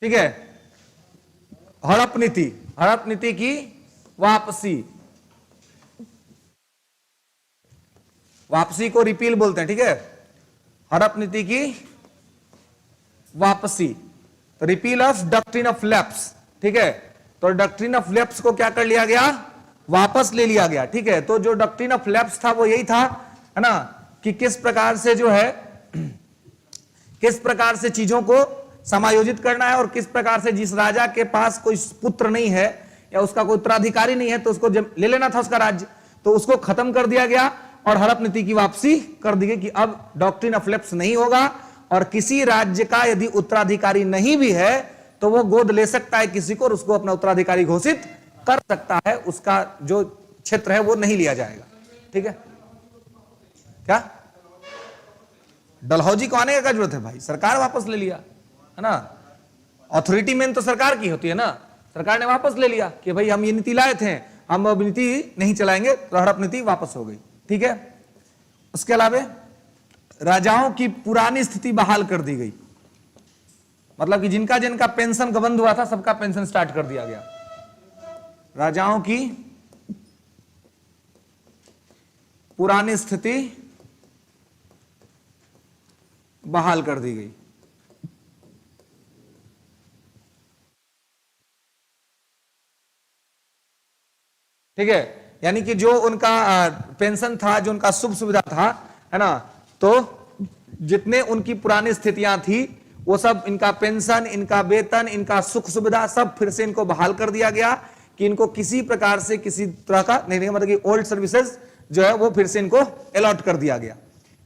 ठीक है। हड़प नीति की वापसी, वापसी को रिपील बोलते हैं, ठीक है। हड़प नीति की वापसी, तो repeal of doctrine of lapse, ठीक है। तो डॉक्ट्रिन ऑफ लैप्स को क्या कर लिया गया, वापस ले लिया गया, ठीक है। तो जो डॉक्ट्रिन ऑफ लैप्स था वो यही था, है ना, कि किस प्रकार से जो है, किस प्रकार से चीजों को समायोजित करना है, और किस प्रकार से जिस राजा के पास कोई पुत्र नहीं है या उसका कोई उत्तराधिकारी नहीं है तो उसको जब ले लेना था उसका राज्य, तो उसको खत्म कर दिया गया और हड़प नीति की वापसी कर दी गई कि अब डॉक्ट्रिन ऑफ लैप्स नहीं होगा, और किसी राज्य का यदि उत्तराधिकारी नहीं भी है तो वो गोद ले सकता है किसी को और उसको अपना उत्तराधिकारी घोषित कर सकता है। उसका जो क्षेत्र है वो नहीं लिया जाएगा। ठीक है, क्या डलहौजी को आने का जरूरत है भाई, सरकार वापस ले लिया है ना, अथॉरिटी मेन तो सरकार की होती है ना, सरकार ने वापस ले लिया कि भाई हम ये नीति लाए थे, हम अब नीति नहीं चलाएंगे, तो हड़प नीति वापस हो गई। ठीक है, उसके अलावा राजाओं की पुरानी स्थिति बहाल कर दी गई, मतलब कि जिनका जिनका पेंशन का बंद हुआ था सबका पेंशन स्टार्ट कर दिया गया। राजाओं की पुरानी स्थिति बहाल कर दी गई। ठीक है, यानी कि जो उनका पेंशन था, जो उनका सुख सुविधा था, है ना, तो जितने उनकी पुरानी स्थितियां थी वो सब, इनका पेंशन, इनका वेतन, इनका सुख सुविधा सब फिर से इनको बहाल कर दिया गया कि इनको किसी प्रकार से किसी तरह का नहीं, मतलब कि ओल्ड सर्विसेज जो है वो फिर से इनको अलॉट कर दिया गया।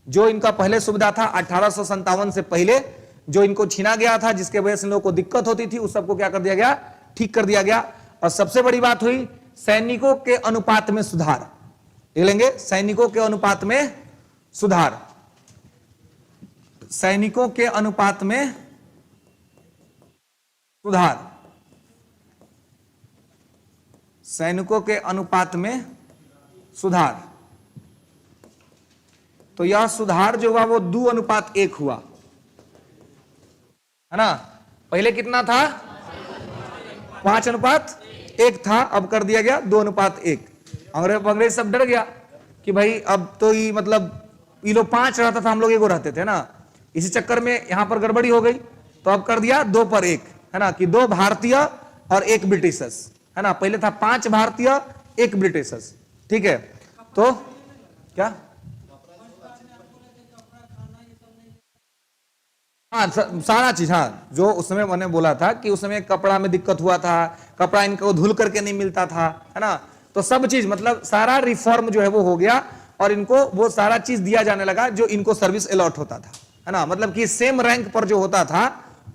जो इनका पहले सुविधा था 1857 से पहले जो इनको छीना गया था, जिसके वजह से लोगों को दिक्कत होती थी, उस सबको क्या कर दिया गया, ठीक कर दिया गया। और सबसे बड़ी बात हुई सैनिकों के अनुपात में सुधार। देख लेंगे, सैनिकों के अनुपात में सुधार, सैनिकों के अनुपात में सुधार, सैनिकों के अनुपात में सुधार। तो यह सुधार जो हुआ वो 2:1 हुआ, है ना। पहले कितना था, 5:1 था, अब कर दिया गया 2:1। अंग्रेज सब डर गया कि भाई अब तो ये मतलब ये लोग 5 रहता था, हम लोग 1 रहते थे ना, इसी चक्कर में यहां पर गड़बड़ी हो गई, तो अब कर दिया 2:1, है ना, कि 2 भारतीय और 1 ब्रिटिशर्स, है ना। पहले था 5 भारतीय 1 ब्रिटिशर्स। ठीक है, तो क्या, हाँ सारा चीज, हाँ जो उस समय मैंने बोला था कि उस समय कपड़ा में दिक्कत हुआ था, कपड़ा इनको धुल करके नहीं मिलता था, है ना, तो सब चीज मतलब सारा रिफॉर्म जो है वो हो गया और इनको वो सारा चीज दिया जाने लगा जो इनको सर्विस अलॉट होता था, है ना, मतलब कि सेम रैंक पर जो होता था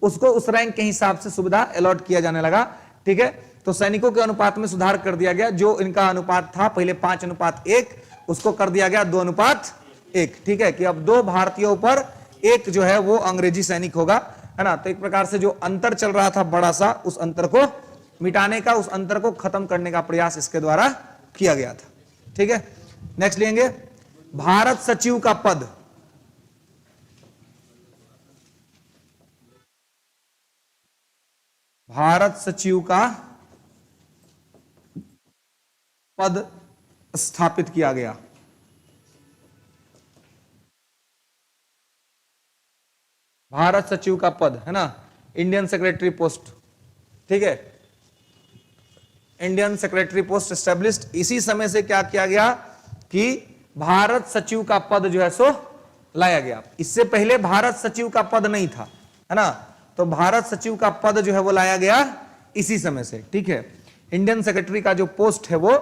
उसको उस रैंक के हिसाब से सुविधा अलॉट किया जाने लगा। ठीक है, तो सैनिकों के अनुपात में सुधार कर दिया गया, जो इनका अनुपात था पहले 5:1 उसको कर दिया गया 2:1। ठीक है, कि अब 2 भारतीयों पर 1 जो है वो अंग्रेजी सैनिक होगा, है ना। तो एक प्रकार से जो अंतर चल रहा था बड़ा सा, उस अंतर को मिटाने का, उस अंतर को खत्म करने का प्रयास इसके द्वारा किया गया था। ठीक है, नेक्स्ट लेंगे भारत सचिव का पद। भारत सचिव का पद स्थापित किया गया। भारत सचिव का पद, है ना, इंडियन सेक्रेटरी पोस्ट। ठीक है, इंडियन सेक्रेटरी पोस्ट एस्टेब्लिश्ड। इसी समय से क्या किया गया कि भारत सचिव का पद जो है सो लाया गया। इससे पहले भारत सचिव का पद नहीं था, है ना, तो भारत सचिव का पद जो है वो लाया गया इसी समय से। ठीक है, इंडियन सेक्रेटरी का जो पोस्ट है वो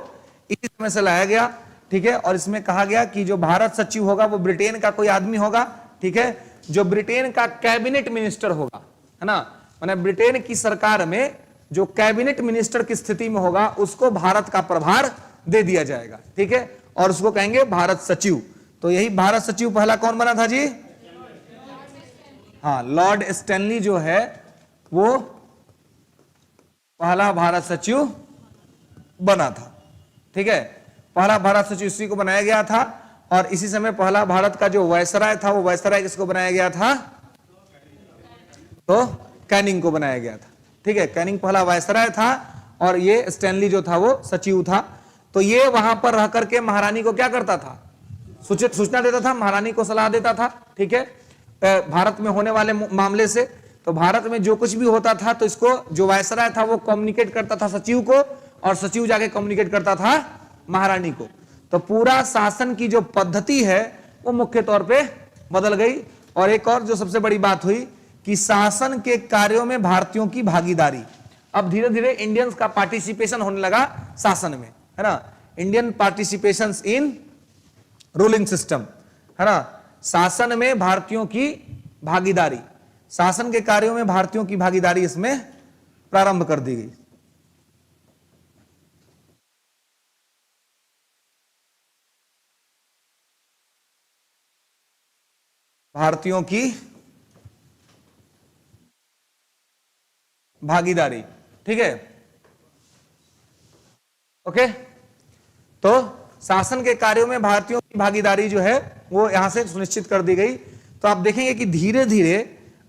इसी समय से लाया गया। ठीक है, और इसमें कहा गया कि जो भारत सचिव होगा वो ब्रिटेन का कोई आदमी होगा। ठीक है, जो ब्रिटेन का कैबिनेट मिनिस्टर होगा, है ना, माने ब्रिटेन की सरकार में जो कैबिनेट मिनिस्टर की स्थिति में होगा उसको भारत का प्रभार दे दिया जाएगा। ठीक है, और उसको कहेंगे भारत सचिव। तो यही भारत सचिव पहला कौन बना था जी, हाँ, लॉर्ड स्टैनली जो है वो पहला भारत सचिव बना था। ठीक है, पहला भारत सचिव इसी को बनाया गया था। और इसी समय पहला भारत का जो वायसराय था वो वायसराय किसको बनाया गया था, तो कैनिंग को बनाया गया था। ठीक है, कैनिंग पहला वायसराय था और ये स्टैनली जो था वो सचिव था। तो ये वहां पर रह करके महारानी को क्या करता था, सूचना देता था, महारानी को सलाह देता था। ठीक है, भारत में होने वाले मामले से, तो भारत में जो कुछ भी होता था तो इसको जो वायसराय था वो कम्युनिकेट करता था सचिव को, और सचिव जाके कम्युनिकेट करता था महारानी को। तो पूरा शासन की जो पद्धति है वो मुख्य तौर पे बदल गई। और एक और जो सबसे बड़ी बात हुई कि शासन के कार्यों में भारतीयों की भागीदारी, अब धीरे धीरे इंडियंस का पार्टिसिपेशन होने लगा शासन में, है ना, Indian participation in ruling system, है ना, शासन में भारतीयों की भागीदारी, शासन के कार्यों में भारतीयों की भागीदारी इसमें प्रारंभ कर दी गई। भारतीयों की भागीदारी। ठीक है, ओके। तो शासन के कार्यों में भारतीयों की भागीदारी जो है वो यहां से सुनिश्चित कर दी गई। तो आप देखेंगे कि धीरे धीरे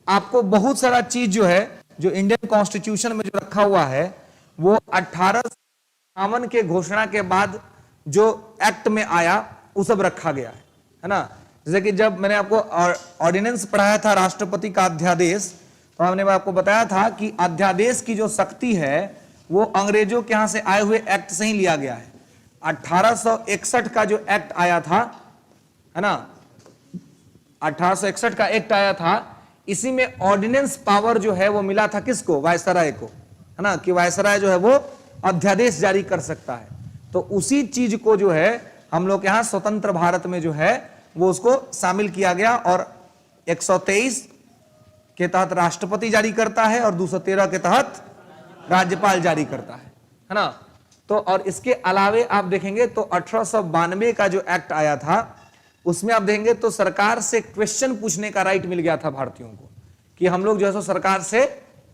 आपको बहुत सारा चीज जो है, जो इंडियन कॉन्स्टिट्यूशन में जो रखा हुआ है, वो 1857 के घोषणा के बाद जो एक्ट में आया वो सब रखा गया है ना। जैसे कि जब मैंने आपको ऑर्डिनेंस पढ़ाया था, राष्ट्रपति का अध्यादेश, तो हमने आपको बताया था कि अध्यादेश की जो शक्ति है वो अंग्रेजों के यहां से आए हुए एक्ट से ही लिया गया है। 1861 का जो एक्ट आया था, है ना, 1861 का एक्ट आया था, इसी में ऑर्डिनेंस पावर जो है वो मिला था किसको? वायसराय को, है ना, कि वायसराय जो है वो अध्यादेश जारी कर सकता है। तो उसी चीज को जो है हम लोग यहां स्वतंत्र भारत में जो है वो उसको शामिल किया गया, और 123 के तहत राष्ट्रपति जारी करता है और 213 के तहत राज्यपाल जारी करता है ना। तो और इसके अलावे आप देखेंगे तो 1892 का जो एक्ट आया था उसमें आप देखेंगे तो सरकार से क्वेश्चन पूछने का राइट मिल गया था भारतीयों को, कि हम लोग जो है सो सरकार से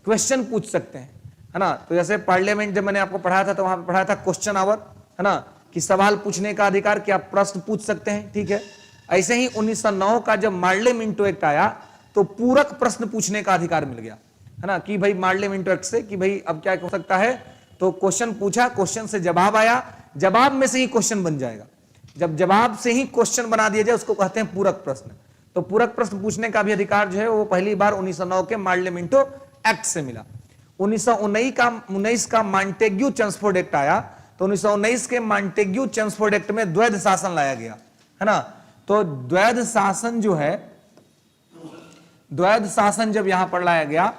क्वेश्चन पूछ सकते हैं, है ना। तो जैसे पार्लियामेंट जब मैंने आपको पढ़ाया था तो वहां पे पढ़ाया था क्वेश्चन आवर, है ना, कि सवाल पूछने का अधिकार, कि आप प्रश्न पूछ सकते हैं। ठीक है, ऐसे ही 1909 का जब मार्ले मिंटो एक्ट आया तो पूरक प्रश्न पूछने का अधिकार मिल गया, है ना, कि भाई मार्ले मिंटो एक्ट से कि भाई अब क्या हो सकता है, तो क्वेश्चन पूछा, क्वेश्चन से जवाब आया, जवाब में से ही क्वेश्चन बन जाएगा। जब जवाब से ही क्वेश्चन बना दिया जाए उसको कहते हैं पूरक प्रश्न। तो पूरक प्रश्न पूछने का भी अधिकार जो है वो पहली बार 1909 के मार्ले मिंटो एक्ट से मिला। 1919 का मॉन्टेग्यू चेम्सफोर्ड एक्ट आया, तो 1919 के मॉन्टेग्यू चेम्सफोर्ड एक्ट में द्वैध शासन लाया गया, है ना। तो द्वैध शासन जो है, द्वैध शासन जब यहां पर लाया गया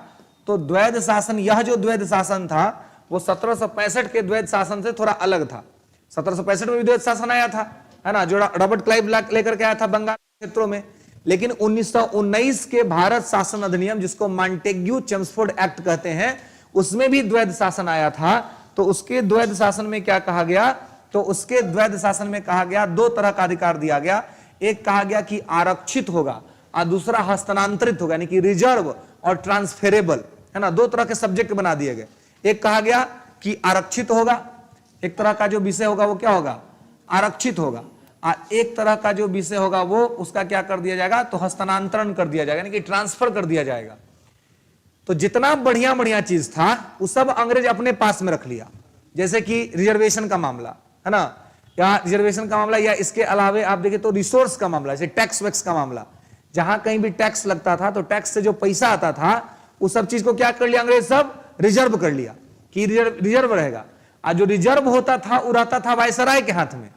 तो द्वैध शासन, यह जो द्वैध शासन था वो 1765 के द्वैध शासन से थोड़ा अलग था। 1765 में भी द्वैध शासन आया था, है ना, जो रॉबर्ट क्लाइव लेकर के आया था बंगाल क्षेत्रों में। लेकिन 1919 के भारत शासन अधिनियम, जिसको मॉन्टेग्यू चेम्सफोर्ड एक्ट कहते हैं, उसमें भी द्वैध शासन आया था। तो उसके द्वैध शासन में क्या कहा गया, तो उसके द्वैध शासन में कहा गया दो तरह का अधिकार दिया गया। एक कहा गया कि आरक्षित होगा और दूसरा हस्तांतरित होगा, यानी कि रिजर्व और ट्रांसफेरेबल, है ना, दो तरह के सब्जेक्ट बना दिए गए। एक कहा गया कि आरक्षित होगा, एक तरह का जो विषय होगा वो क्या होगा, आरक्षित होगा, और एक तरह का जो विषय होगा वो उसका क्या कर दिया जाएगा, तो हस्तांतरण कर दिया जाएगा, यानी कि ट्रांसफर कर दिया जाएगा। तो जितना बढ़िया बढ़िया चीज था वो सब अंग्रेज अपने पास में रख लिया, जैसे कि रिजर्वेशन का मामला, है ना, या रिजर्वेशन का मामला, या इसके अलावे आप देखिए तो रिसोर्स का मामला, जैसे टैक्स वैक्स का मामला, जहां कहीं भी टैक्स लगता था तो टैक्स से जो पैसा आता था उस सब चीज को क्या कर लिया अंग्रेज, सब रिजर्व कर लिया कि रिजर्व रहेगा। और जो रिजर्व होता था वो रहता था वायसराय के हाथ में,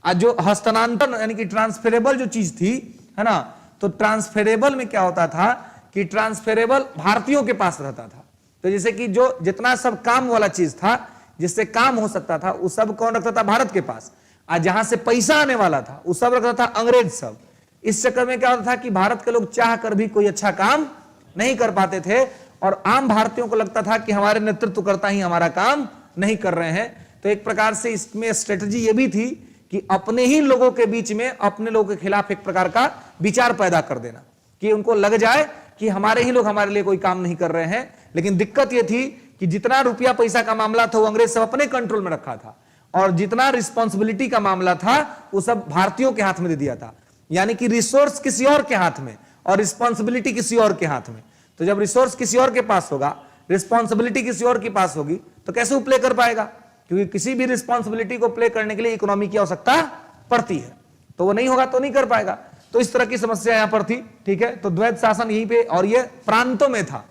और जो हस्तांतरण यानी कि ट्रांसफेरेबल जो चीज थी, है ना, तो ट्रांसफेरेबल में क्या होता था कि ट्रांसफेरेबल भारतीयों के पास रहता था। तो जैसे कि जो जितना सब काम वाला चीज था, जिससे काम हो सकता था, वो सब कौन रखता था, भारत के पास। और जहां से पैसा आने वाला था वो सब रखता था अंग्रेज सब। इस चक्कर में क्या होता था कि भारत के लोग चाह कर भी कोई अच्छा काम नहीं कर पाते थे, और आम भारतीयों को लगता था कि हमारे नेतृत्वकर्ता ही हमारा काम नहीं कर रहे हैं। तो एक प्रकार से इसमें स्ट्रेटजी ये भी थी कि अपने ही लोगों के बीच में अपने लोगों के खिलाफ एक प्रकार का विचार पैदा कर देना, कि उनको लग जाए कि हमारे ही लोग हमारे लिए कोई काम नहीं कर रहे हैं। लेकिन दिक्कत यह थी कि जितना रुपया पैसा का मामला था वो अंग्रेज सब अपने कंट्रोल में रखा था, और जितना रिस्पॉन्सिबिलिटी का मामला था वो सब भारतीयों के हाथ में दे दिया था। यानी कि रिसोर्स किसी और के हाथ में और रिस्पॉन्सिबिलिटी किसी और के हाथ में। तो जब रिसोर्स किसी और के पास होगा, रिस्पॉन्सिबिलिटी किसी और के पास होगी, तो कैसे वो प्ले कर पाएगा, क्योंकि किसी भी रिस्पॉन्सिबिलिटी को प्ले करने के लिए इकोनॉमी की आवश्यकता पड़ती है। तो वो नहीं होगा तो नहीं कर पाएगा। तो इस तरह की समस्या यहां पर थी। ठीक है, तो द्वैध शासन यहीं पे, और ये प्रांतों में था।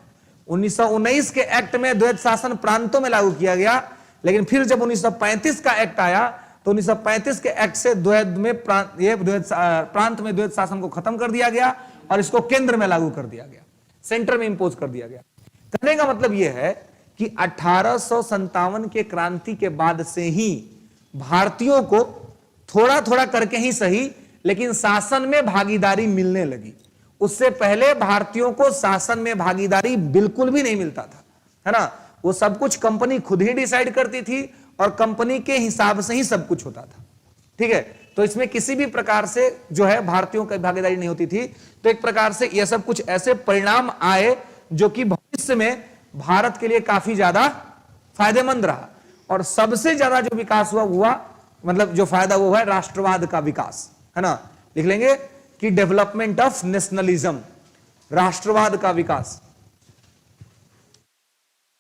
1919 के एक्ट में द्वैध शासन प्रांतों में लागू किया गया, लेकिन फिर जब 1935 का एक्ट आया तो 1935 के एक्ट से द्वैध में प्रांत में द्वैध शासन को खत्म कर दिया गया और इसको केंद्र में लागू कर दिया गया, सेंटर में इंपोज कर दिया गया। कहने का मतलब यह है कि 1857 के क्रांति के बाद से ही भारतीयों को थोड़ा थोड़ा करके ही सही, लेकिन शासन में भागीदारी मिलने लगी। उससे पहले भारतीयों को शासन में भागीदारी बिल्कुल भी नहीं मिलता था, है ना। वो सब कुछ कंपनी खुद ही डिसाइड करती थी और कंपनी के हिसाब से ही सब कुछ होता था। ठीक है, तो इसमें किसी भी प्रकार से जो है भारतीयों की भागीदारी नहीं होती थी। तो एक प्रकार से यह सब कुछ ऐसे परिणाम आए जो कि भविष्य में भारत के लिए काफी ज्यादा फायदेमंद रहा। और सबसे ज्यादा जो विकास हुआ मतलब जो फायदा वो है राष्ट्रवाद का विकास, है ना। लिख लेंगे कि डेवलपमेंट ऑफ नेशनलिज्म, राष्ट्रवाद का विकास,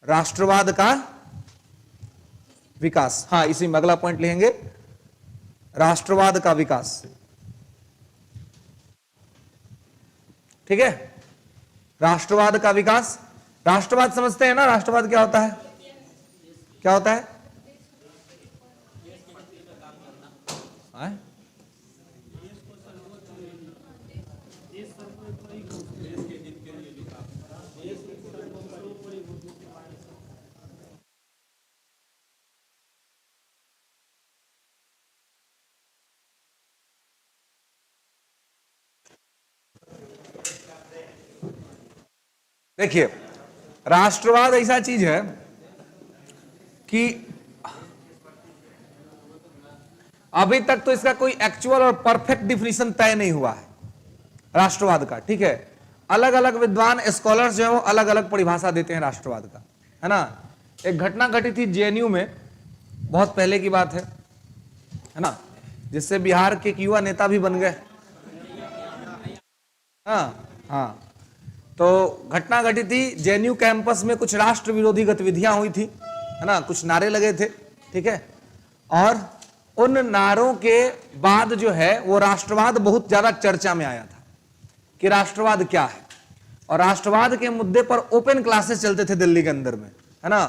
राष्ट्रवाद का विकास। हाँ, इसी में अगला पॉइंट लिखेंगे, राष्ट्रवाद का विकास। ठीक है, राष्ट्रवाद का विकास। राष्ट्रवाद समझते हैं ना, राष्ट्रवाद क्या होता है? क्या होता है? देखिए, राष्ट्रवाद ऐसा चीज है कि अभी तक तो इसका कोई एक्चुअल और परफेक्ट डिफिनीशन तय नहीं हुआ है राष्ट्रवाद का। ठीक है, अलग अलग विद्वान स्कॉलर्स जो है वो अलग अलग परिभाषा देते हैं राष्ट्रवाद का, है ना। एक घटना घटी थी जेएनयू में, बहुत पहले की बात है ना, जिससे बिहार के युवा नेता भी बन गए। हाँ, तो घटना घटी थी जेएनयू कैंपस में, कुछ राष्ट्र विरोधी गतिविधियां हुई थी, है ना, कुछ नारे लगे थे। ठीक है, और उन नारों के बाद जो है वो राष्ट्रवाद बहुत ज्यादा चर्चा में आया था कि राष्ट्रवाद क्या है। और राष्ट्रवाद के मुद्दे पर ओपन क्लासेस चलते थे दिल्ली के अंदर में, है ना।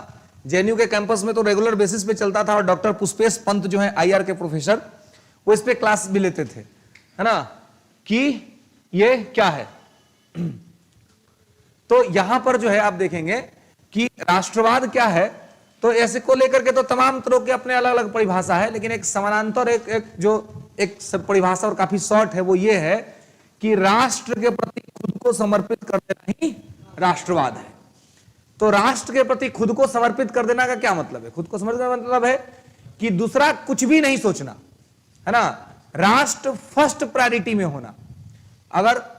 जेएनयू के कैंपस में तो रेगुलर बेसिस पे चलता था, और डॉक्टर पुष्पेश पंत जो है आईआर के प्रोफेसर, वो इस पे क्लास भी लेते थे, है ना, कि ये क्या है। तो यहां पर जो है आप देखेंगे कि राष्ट्रवाद क्या है, तो ऐसे को लेकर के तो तमाम तरह के अपने अलग अलग परिभाषा है, लेकिन एक समानांतर एक परिभाषा और काफी शॉर्ट है, वो ये है कि राष्ट्र के प्रति खुद को समर्पित कर देना ही राष्ट्रवाद है। तो राष्ट्र के प्रति खुद को समर्पित कर देना का क्या मतलब है? खुद को समर्पित करने का मतलब है कि दूसरा कुछ भी नहीं सोचना, है ना। राष्ट्र फर्स्ट प्रायोरिटी में होना। अगर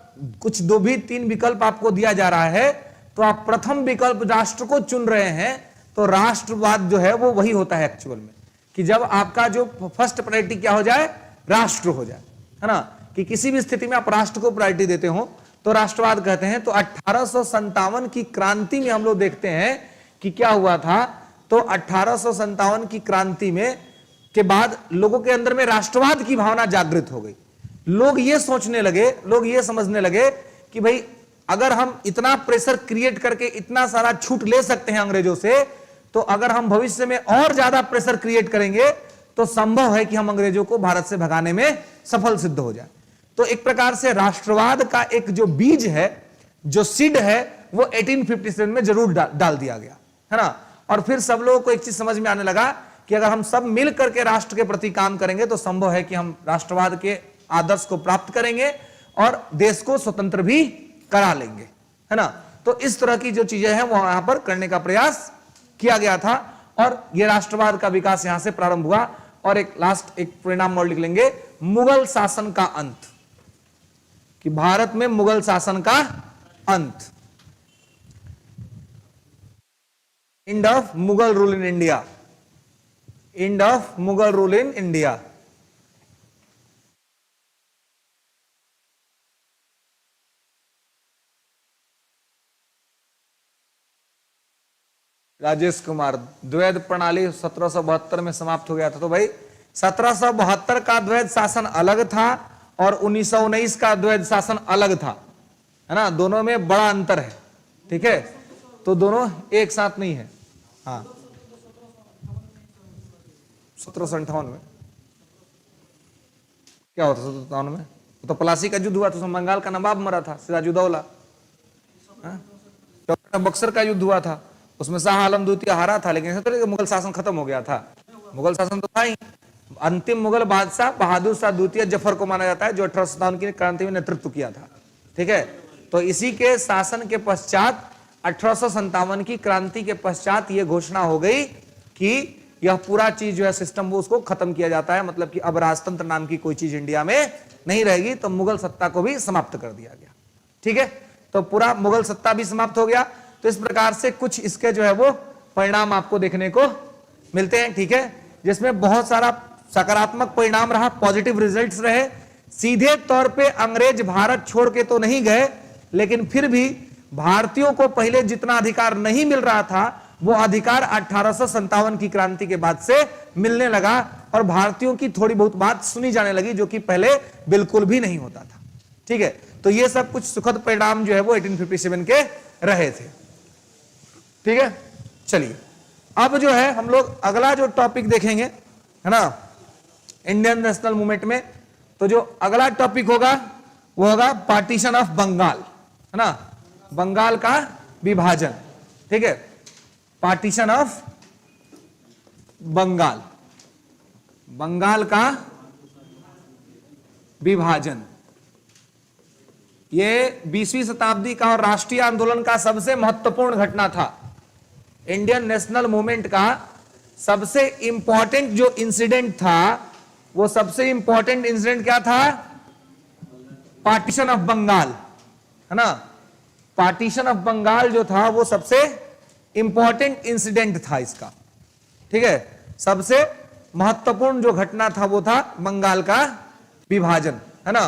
कुछ 2 भी 3 विकल्प आपको दिया जा रहा है, तो आप प्रथम विकल्प राष्ट्र को चुन रहे हैं, तो राष्ट्रवाद जो है वो वही होता है एक्चुअल में, कि जब आपका जो फर्स्ट प्रायोरिटी क्या हो जाए, राष्ट्र हो जाए, है ना, कि किसी भी स्थिति में आप राष्ट्र को प्रायोरिटी देते हो तो राष्ट्रवाद कहते हैं। तो 1857 की क्रांति में हम लोग देखते हैं कि क्या हुआ था। तो 1857 की क्रांति में के बाद लोगों के अंदर में राष्ट्रवाद की भावना जागृत हो गई। लोग ये सोचने लगे, लोग ये समझने लगे कि भाई अगर हम इतना प्रेशर क्रिएट करके इतना सारा छूट ले सकते हैं अंग्रेजों से, तो अगर हम भविष्य में और ज्यादा प्रेशर क्रिएट करेंगे तो संभव है कि हम अंग्रेजों को भारत से भगाने में सफल सिद्ध हो जाए। तो एक प्रकार से राष्ट्रवाद का एक जो बीज है, जो सीड है, वो 1857 में जरूर डाल दिया गया, है ना। और फिर सब लोगों को एक चीज समझ में आने लगा कि अगर हम सब मिल करके राष्ट्र के प्रति काम करेंगे तो संभव है कि हम राष्ट्रवाद के आदर्श को प्राप्त करेंगे और देश को स्वतंत्र भी करा लेंगे, है ना। तो इस तरह की जो चीजें हैं वो यहां पर करने का प्रयास किया गया था, और यह राष्ट्रवाद का विकास यहां से प्रारंभ हुआ। और एक लास्ट एक परिणाम और लिख लेंगे, मुगल शासन का अंत, कि भारत में मुगल शासन का अंत, end of Mughal rule in India, end of Mughal rule in India. Rajesh Kumar, द्वैध प्रणाली 1772 में समाप्त हो गया था। तो भाई 1772 का द्वैध शासन अलग था और 1919 का द्वैध शासन अलग था, है ना। दोनों में बड़ा अंतर है, ठीक है। तो दोनों एक साथ नहीं है। हाँ, 1758 में क्या होता? 1757 में तो प्लासी का युद्ध हुआ था, उसमें बंगाल का नवाब मरा था, सिराजुद्दौला। बक्सर का युद्ध हुआ था, उसमें शाह आलम द्वितीय हारा था, लेकिन ऐसा तो मुगल शासन खत्म हो गया था। मुगल शासन तो था ही। अंतिम मुगल बादशाह बहादुर शाह द्वितीय जफर को माना जाता है, जो 1857 की क्रांति में नेतृत्व किया था, ठीक है। तो इसी के शासन के पश्चात 1857 की क्रांति के पश्चात यह घोषणा हो गई कि यह पूरा चीज जो है सिस्टम वो उसको खत्म किया जाता है, मतलब कि अब राजतंत्र नाम की कोई चीज इंडिया में नहीं रहेगी। तो मुगल सत्ता को भी समाप्त कर दिया गया। ठीक है, तो पूरा मुगल सत्ता भी समाप्त हो गया। तो इस प्रकार से कुछ इसके जो है वो परिणाम आपको देखने को मिलते हैं। ठीक है, जिसमें बहुत सारा सकारात्मक परिणाम रहा, पॉजिटिव रिजल्ट्स रहे। सीधे तौर पे अंग्रेज भारत छोड़ के तो नहीं गए, लेकिन फिर भी भारतीयों को पहले जितना अधिकार नहीं मिल रहा था वो अधिकार 1857 की क्रांति के बाद से मिलने लगा, और भारतीयों की थोड़ी बहुत बात सुनी जाने लगी, जो कि पहले बिल्कुल भी नहीं होता था। ठीक है, तो ये सब कुछ सुखद परिणाम जो है वो 1857 के रहे थे। ठीक है, चलिए अब जो है हम लोग अगला जो टॉपिक देखेंगे, है ना, इंडियन नेशनल मूवमेंट में। तो जो अगला टॉपिक होगा वो होगा पार्टीशन ऑफ बंगाल, है ना, बंगाल का विभाजन। ठीक है, पार्टीशन ऑफ बंगाल, बंगाल का विभाजन। ये 20वीं शताब्दी का और राष्ट्रीय आंदोलन का सबसे महत्वपूर्ण घटना था। इंडियन नेशनल मूवमेंट का सबसे इंपॉर्टेंट जो इंसिडेंट था, वो सबसे इंपॉर्टेंट इंसिडेंट क्या था? पार्टीशन ऑफ बंगाल, है ना। पार्टीशन ऑफ बंगाल जो था वो सबसे इंपॉर्टेंट इंसिडेंट था इसका। ठीक है, सबसे महत्वपूर्ण जो घटना था वो था बंगाल का विभाजन, है ना,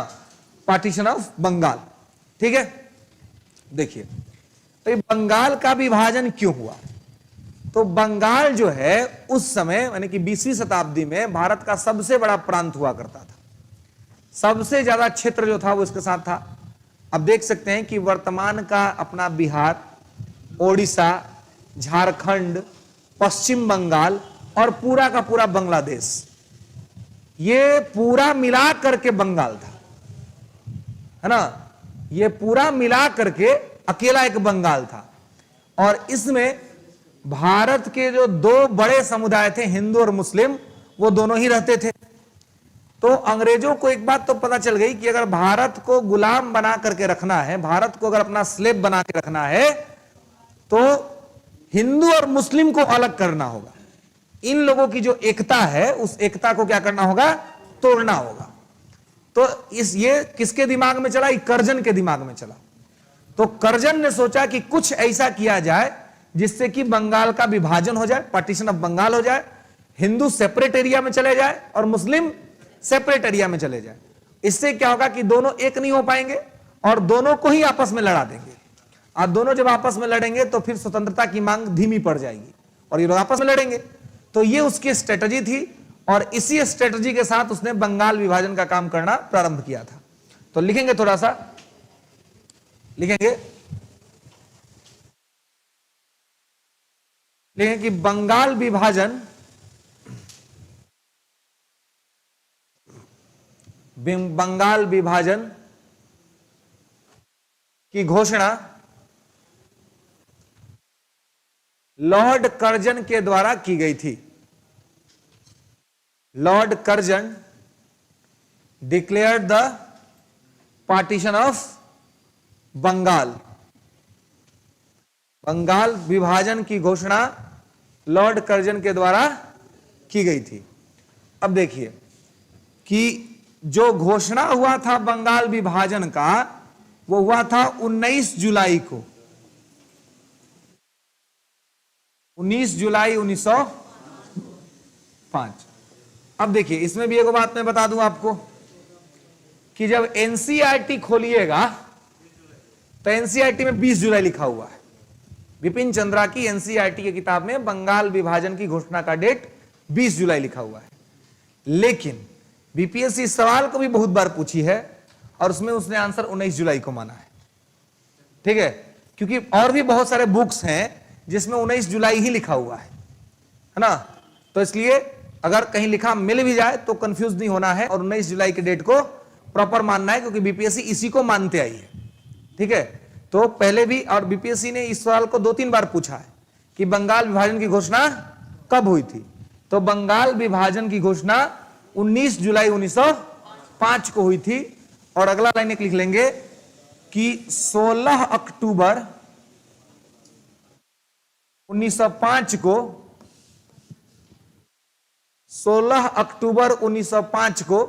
पार्टीशन ऑफ बंगाल। ठीक है, देखिए तो ये बंगाल का विभाजन क्यों हुआ? तो बंगाल जो है उस समय यानी कि 20वीं शताब्दी में भारत का सबसे बड़ा प्रांत हुआ करता था, सबसे ज्यादा क्षेत्र जो था वो इसके साथ था। अब देख सकते हैं कि वर्तमान का अपना बिहार, ओडिशा, झारखंड, पश्चिम बंगाल और पूरा का पूरा बांग्लादेश, ये पूरा मिला करके बंगाल था, है ना। ये पूरा मिला करके अकेला एक बंगाल था, और इसमें भारत के जो दो बड़े समुदाय थे, हिंदू और मुस्लिम, वो दोनों ही रहते थे। तो अंग्रेजों को एक बात तो पता चल गई कि अगर भारत को गुलाम बना करके रखना है, भारत को अगर अपना स्लेव बना के रखना है, तो हिंदू और मुस्लिम को अलग करना होगा। इन लोगों की जो एकता है उस एकता को क्या करना होगा? तोड़ना होगा। तो ये किसके दिमाग में चला? कर्जन के दिमाग में चला। तो कर्जन ने सोचा कि कुछ ऐसा किया जाए जिससे कि बंगाल का विभाजन हो जाए, पार्टीशन ऑफ बंगाल हो जाए, हिंदू सेपरेट एरिया में चले जाए और मुस्लिम सेपरेट एरिया में चले जाए। इससे क्या होगा कि दोनों एक नहीं हो पाएंगे और दोनों को ही आपस में लड़ा देंगे, और दोनों जब आपस में लड़ेंगे तो फिर स्वतंत्रता की मांग धीमी पड़ जाएगी और ये लोग आपस में लड़ेंगे। तो ये उसकी स्ट्रेटजी थी, और इसी स्ट्रेटजी के साथ उसने बंगाल विभाजन का काम करना प्रारंभ किया था। तो लिखेंगे, थोड़ा सा लिखेंगे कि बंगाल विभाजन की घोषणा लॉर्ड कर्जन के द्वारा की गई थी। Lord Curzon declared the partition of Bengal. Bengal विभाजन की घोषणा लॉर्ड कर्जन के द्वारा की गई थी। अब देखिए कि जो घोषणा हुआ था बंगाल विभाजन का, वो हुआ था 19 जुलाई को, 19 जुलाई 1905। अब देखिए इसमें भी एक बात मैं बता दूं आपको कि जब एनसीईआरटी खोलिएगा तो एनसीईआरटी में 20 जुलाई लिखा हुआ है। विपिन चंद्रा की एनसीईआरटी की किताब में बंगाल विभाजन की घोषणा का डेट 20 जुलाई लिखा हुआ है। लेकिन बीपीएससी इस सवाल को भी बहुत बार पूछी है और उसमें उसने आंसर 19 जुलाई को माना है। ठीक है, क्योंकि और भी बहुत सारे बुक्स हैं जिसमें 19 जुलाई ही लिखा हुआ है ना। तो इसलिए अगर कहीं लिखा मिल भी जाए तो कंफ्यूज नहीं होना है और 19 जुलाई के डेट को प्रॉपर मानना है, क्योंकि बीपीएससी इसी को मानते आई है। ठीक है, तो पहले भी और बीपीएससी ने इस सवाल को 2-3 बार पूछा है कि बंगाल विभाजन की घोषणा कब हुई थी। तो बंगाल विभाजन की घोषणा 19 जुलाई 1905 को हुई थी। और अगला लाइन एक लिख लेंगे कि 16 अक्टूबर 1905 को 16 अक्टूबर 1905 को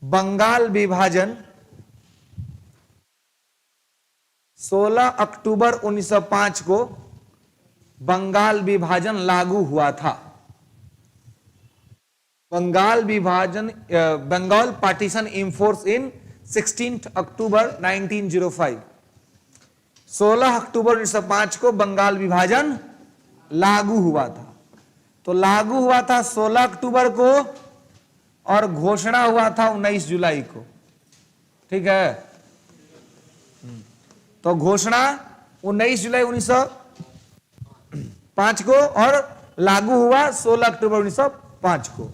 बंगाल विभाजन 16 अक्टूबर 1905 को बंगाल विभाजन लागू हुआ था। बंगाल विभाजन, Bengal partition in force in 16 अक्टूबर 1905। 16 अक्टूबर 1905 को बंगाल विभाजन लागू हुआ था। तो लागू हुआ था 16 अक्टूबर को और घोषणा हुआ था 19 जुलाई को। ठीक है, तो घोषणा 19 जुलाई 1905 को और लागू हुआ 16 अक्टूबर 1905 को।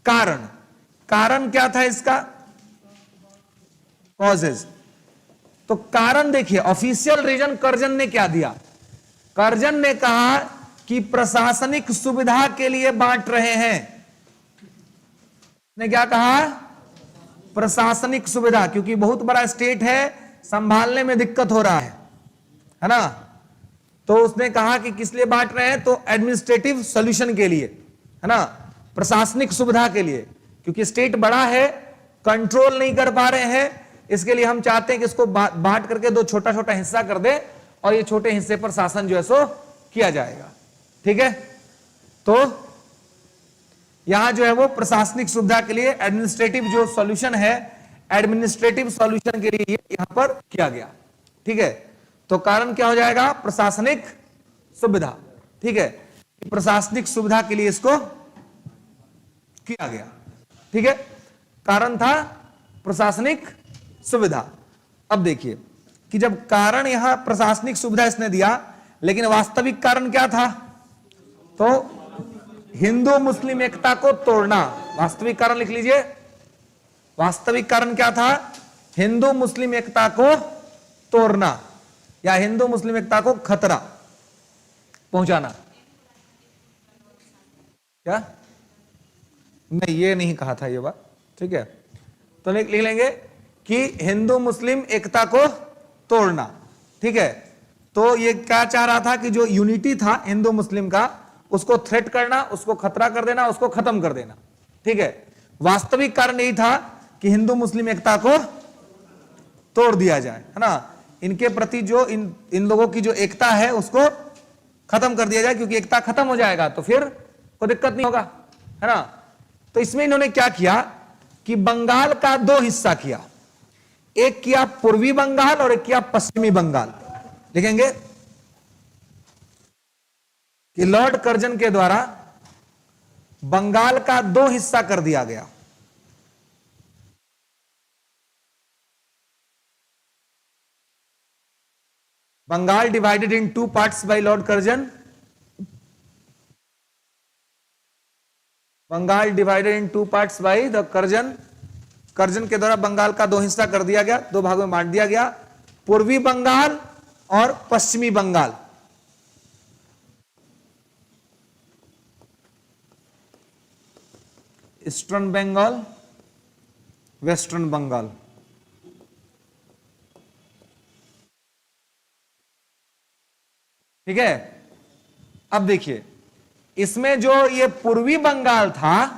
कारण क्या था इसका? कॉजेज। तो कारण देखिए, ऑफिशियल रीजन कर्जन ने क्या दिया? कर्जन ने कहा कि प्रशासनिक सुविधा के लिए बांट रहे हैं। ने क्या कहा? प्रशासनिक सुविधा, क्योंकि बहुत बड़ा स्टेट है, संभालने में दिक्कत हो रहा है ना। तो उसने कहा कि किस लिए बांट रहे हैं? तो एडमिनिस्ट्रेटिव सॉल्यूशन के लिए, है ना, प्रशासनिक सुविधा के लिए, क्योंकि स्टेट बड़ा है, कंट्रोल नहीं कर पा रहे हैं, इसके लिए हम चाहते हैं कि इसको बांट करके दो छोटा छोटा हिस्सा कर दे और ये छोटे हिस्से पर शासन जो है सो किया जाएगा। ठीक है, तो यहां जो है वो प्रशासनिक सुविधा के लिए एडमिनिस्ट्रेटिव जो सॉल्यूशन है, एडमिनिस्ट्रेटिव सॉल्यूशन के लिए यहां पर किया गया। ठीक है, तो कारण क्या हो जाएगा? प्रशासनिक सुविधा। ठीक है, प्रशासनिक सुविधा के लिए इसको किया गया। ठीक है, कारण था प्रशासनिक सुविधा। अब देखिए कि जब कारण यहां प्रशासनिक सुविधा इसने दिया, लेकिन वास्तविक कारण क्या था? तो हिंदू मुस्लिम एकता को तोड़ना। वास्तविक कारण लिख लीजिए। वास्तविक कारण क्या था? हिंदू मुस्लिम एकता को तोड़ना या हिंदू मुस्लिम एकता को खतरा पहुंचाना। क्या? नहीं, ये नहीं कहा था ये बात। ठीक है, तो लिख लेंगे कि हिंदू मुस्लिम एकता को तोड़ना। ठीक है, तो ये क्या चाह रहा था कि जो यूनिटी था हिंदू मुस्लिम का, उसको थ्रेट करना, उसको खतरा कर देना, उसको खत्म कर देना। ठीक है, वास्तविक कारण यही था कि हिंदू मुस्लिम एकता को तोड़ दिया जाए, है ना, इनके प्रति जो इन लोगों की जो एकता है उसको खत्म कर दिया जाए, क्योंकि एकता खत्म हो जाएगा तो फिर कोई दिक्कत नहीं होगा, है ना। तो इसमें इन्होंने क्या किया कि बंगाल का दो हिस्सा किया, एक किया पूर्वी बंगाल और एक किया पश्चिमी बंगाल। लिखेंगे कि लॉर्ड कर्जन के द्वारा बंगाल का दो हिस्सा कर दिया गया। Bengal divided in 2 parts by lord Curzon. Bengal divided in 2 parts by the Curzon. Curzon के द्वारा बंगाल का दो हिस्सा कर दिया गया, दो भागों में बांट दिया गया, पूर्वी बंगाल और पश्चिमी बंगाल। Eastern Bengal, western Bengal. ठीक है, अब देखिए इसमें जो ये पूर्वी बंगाल था,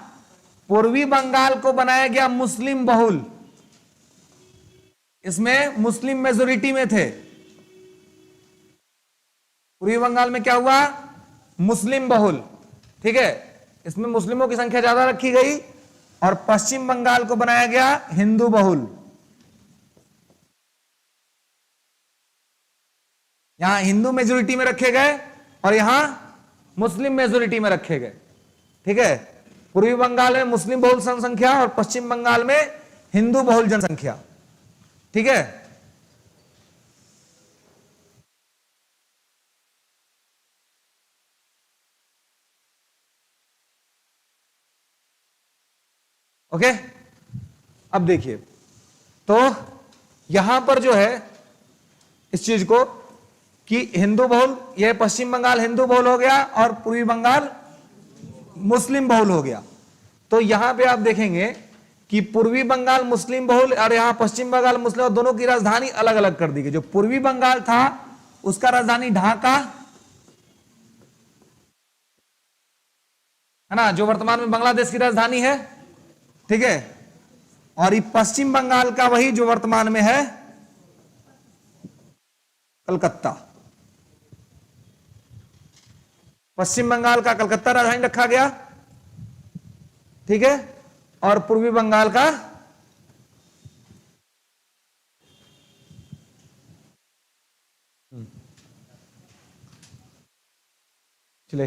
पूर्वी बंगाल को बनाया गया मुस्लिम बहुल। इसमें मुस्लिम मेजोरिटी में थे। पूर्वी बंगाल में क्या हुआ? मुस्लिम बहुल। ठीक है, इसमें मुस्लिमों की संख्या ज्यादा रखी गई और पश्चिम बंगाल को बनाया गया हिंदू बहुल। यहां हिंदू मेजोरिटी में रखे गए और यहां मुस्लिम मेजोरिटी में रखे गए। ठीक है, पूर्वी बंगाल में मुस्लिम बहुल जनसंख्या और पश्चिम बंगाल में हिंदू बहुल जनसंख्या। ठीक है, ओके। अब देखिए तो यहां पर जो है इस चीज को कि हिंदू बहुल, यह पश्चिम बंगाल हिंदू बहुल हो गया और पूर्वी बंगाल मुस्लिम बहुल हो गया। तो यहां पे आप देखेंगे कि पूर्वी बंगाल मुस्लिम बहुल और यहां पश्चिम बंगाल मुस्लिम, और दोनों की राजधानी अलग अलग कर दी गई। जो पूर्वी बंगाल था उसका राजधानी ढाका, है ना, जो वर्तमान में बांग्लादेश की राजधानी है, ठीक है। और ये पश्चिम बंगाल का वही जो वर्तमान में है कलकत्ता, पश्चिम बंगाल का कलकत्ता राजधानी रखा गया, ठीक है। और पूर्वी बंगाल का चले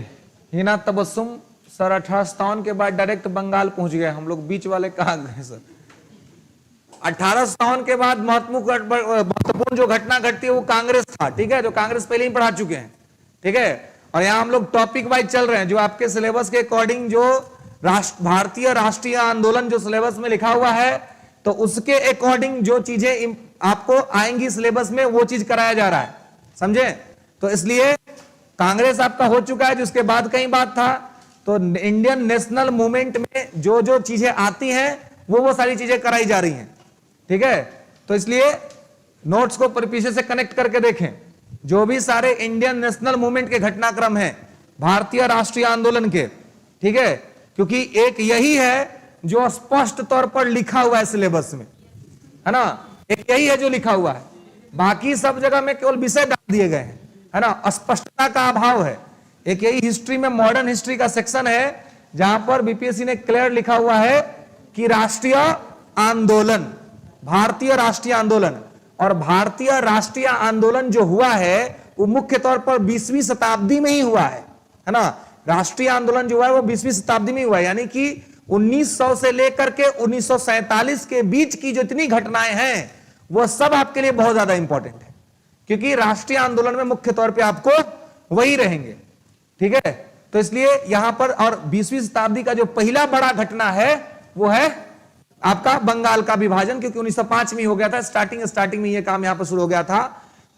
हिना तबस्सुम सर 1857 के बाद डायरेक्ट बंगाल पहुंच गए हम लोग, बीच वाले कहां गए सर। 1857 के बाद महत्वपूर्ण जो घटना घटती है वो कांग्रेस था, ठीक है, जो कांग्रेस पहले ही पढ़ा चुके हैं, ठीक है। और यहां हम लोग टॉपिक वाइज चल रहे हैं, जो आपके सिलेबस के अकॉर्डिंग जो भारतीय राष्ट्रीय आंदोलन जो सिलेबस में लिखा हुआ है, तो उसके अकॉर्डिंग जो चीजें आपको आएंगी सिलेबस में वो चीज कराया जा रहा है, समझे। तो इसलिए कांग्रेस आपका हो चुका है, जिसके बाद कई बात था। तो इंडियन नेशनल मूवमेंट में जो जो चीजें आती हैं वो सारी चीजें कराई जा रही हैं, ठीक है। तो इसलिए नोट्स को पीछे से कनेक्ट करके देखें, जो भी सारे इंडियन नेशनल मूवमेंट के घटनाक्रम हैं भारतीय राष्ट्रीय आंदोलन के, ठीक है, क्योंकि एक यही है जो स्पष्ट तौर पर लिखा हुआ है सिलेबस में, है ना, एक यही है जो लिखा हुआ है। बाकी सब जगह में केवल विषय डाल दिए गए हैं, है ना, स्पष्टता का अभाव है। एक यही हिस्ट्री में मॉडर्न हिस्ट्री का सेक्शन है जहां पर बीपीएससी ने क्लियर लिखा हुआ है कि राष्ट्रीय आंदोलन, भारतीय राष्ट्रीय आंदोलन। और भारतीय राष्ट्रीय आंदोलन जो हुआ है वो मुख्य तौर पर 20वीं शताब्दी में ही हुआ है ना। राष्ट्रीय आंदोलन जो हुआ है वो 20वीं शताब्दी में हुआ है, यानी कि 1900 से लेकर के 1947 के बीच की जितनी घटनाएं हैं वो सब आपके लिए बहुत ज्यादा इंपॉर्टेंट है, क्योंकि राष्ट्रीय आंदोलन में मुख्य तौर पे आपको वही रहेंगे, ठीक है। तो इसलिए यहां पर, और 20वीं शताब्दी का जो पहला बड़ा घटना है वो है आपका बंगाल का विभाजन, क्योंकि 1905 में हो गया था, स्टार्टिंग में ये काम यहां पर शुरू हो गया था।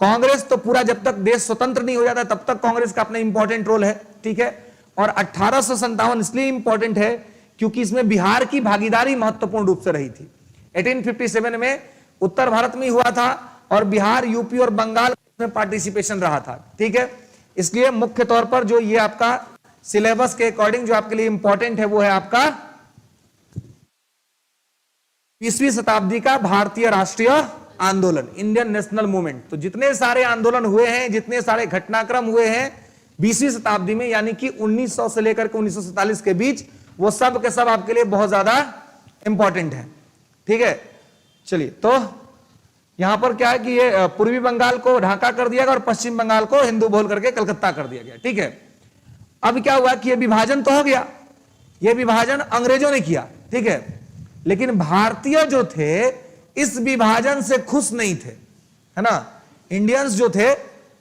कांग्रेस तो पूरा जब तक देश स्वतंत्र नहीं हो जाता तब तक कांग्रेस का अपना इंपॉर्टेंट रोल है, ठीक है। और 1857 इसलिए इंपॉर्टेंट है क्योंकि इसमें बिहार की भागीदारी महत्वपूर्ण रूप से रही थी। 1857 में उत्तर भारत में हुआ था और बिहार, यूपी और बंगाल में पार्टिसिपेशन रहा था, ठीक है। इसलिए मुख्य तौर पर जो ये आपका सिलेबस के अकॉर्डिंग जो आपके लिए इंपॉर्टेंट है वो है आपका 20वीं शताब्दी का भारतीय राष्ट्रीय आंदोलन, इंडियन नेशनल मूवमेंट। तो जितने सारे आंदोलन हुए हैं, जितने सारे घटनाक्रम हुए हैं 20वीं शताब्दी में, यानी कि 1900 से लेकर के 1947 के बीच, वो सब के सब आपके लिए बहुत ज्यादा इंपॉर्टेंट है, ठीक है। चलिए, तो यहां पर क्या है कि ये पूर्वी बंगाल को ढाका कर दिया गया और पश्चिम बंगाल को हिंदू बोल करके कलकत्ता कर दिया गया, ठीक है। अब क्या हुआ कि ये विभाजन तो हो गया, ये विभाजन अंग्रेजों ने किया, ठीक है, लेकिन भारतीय जो थे इस विभाजन से खुश नहीं थे, है ना। इंडियंस जो थे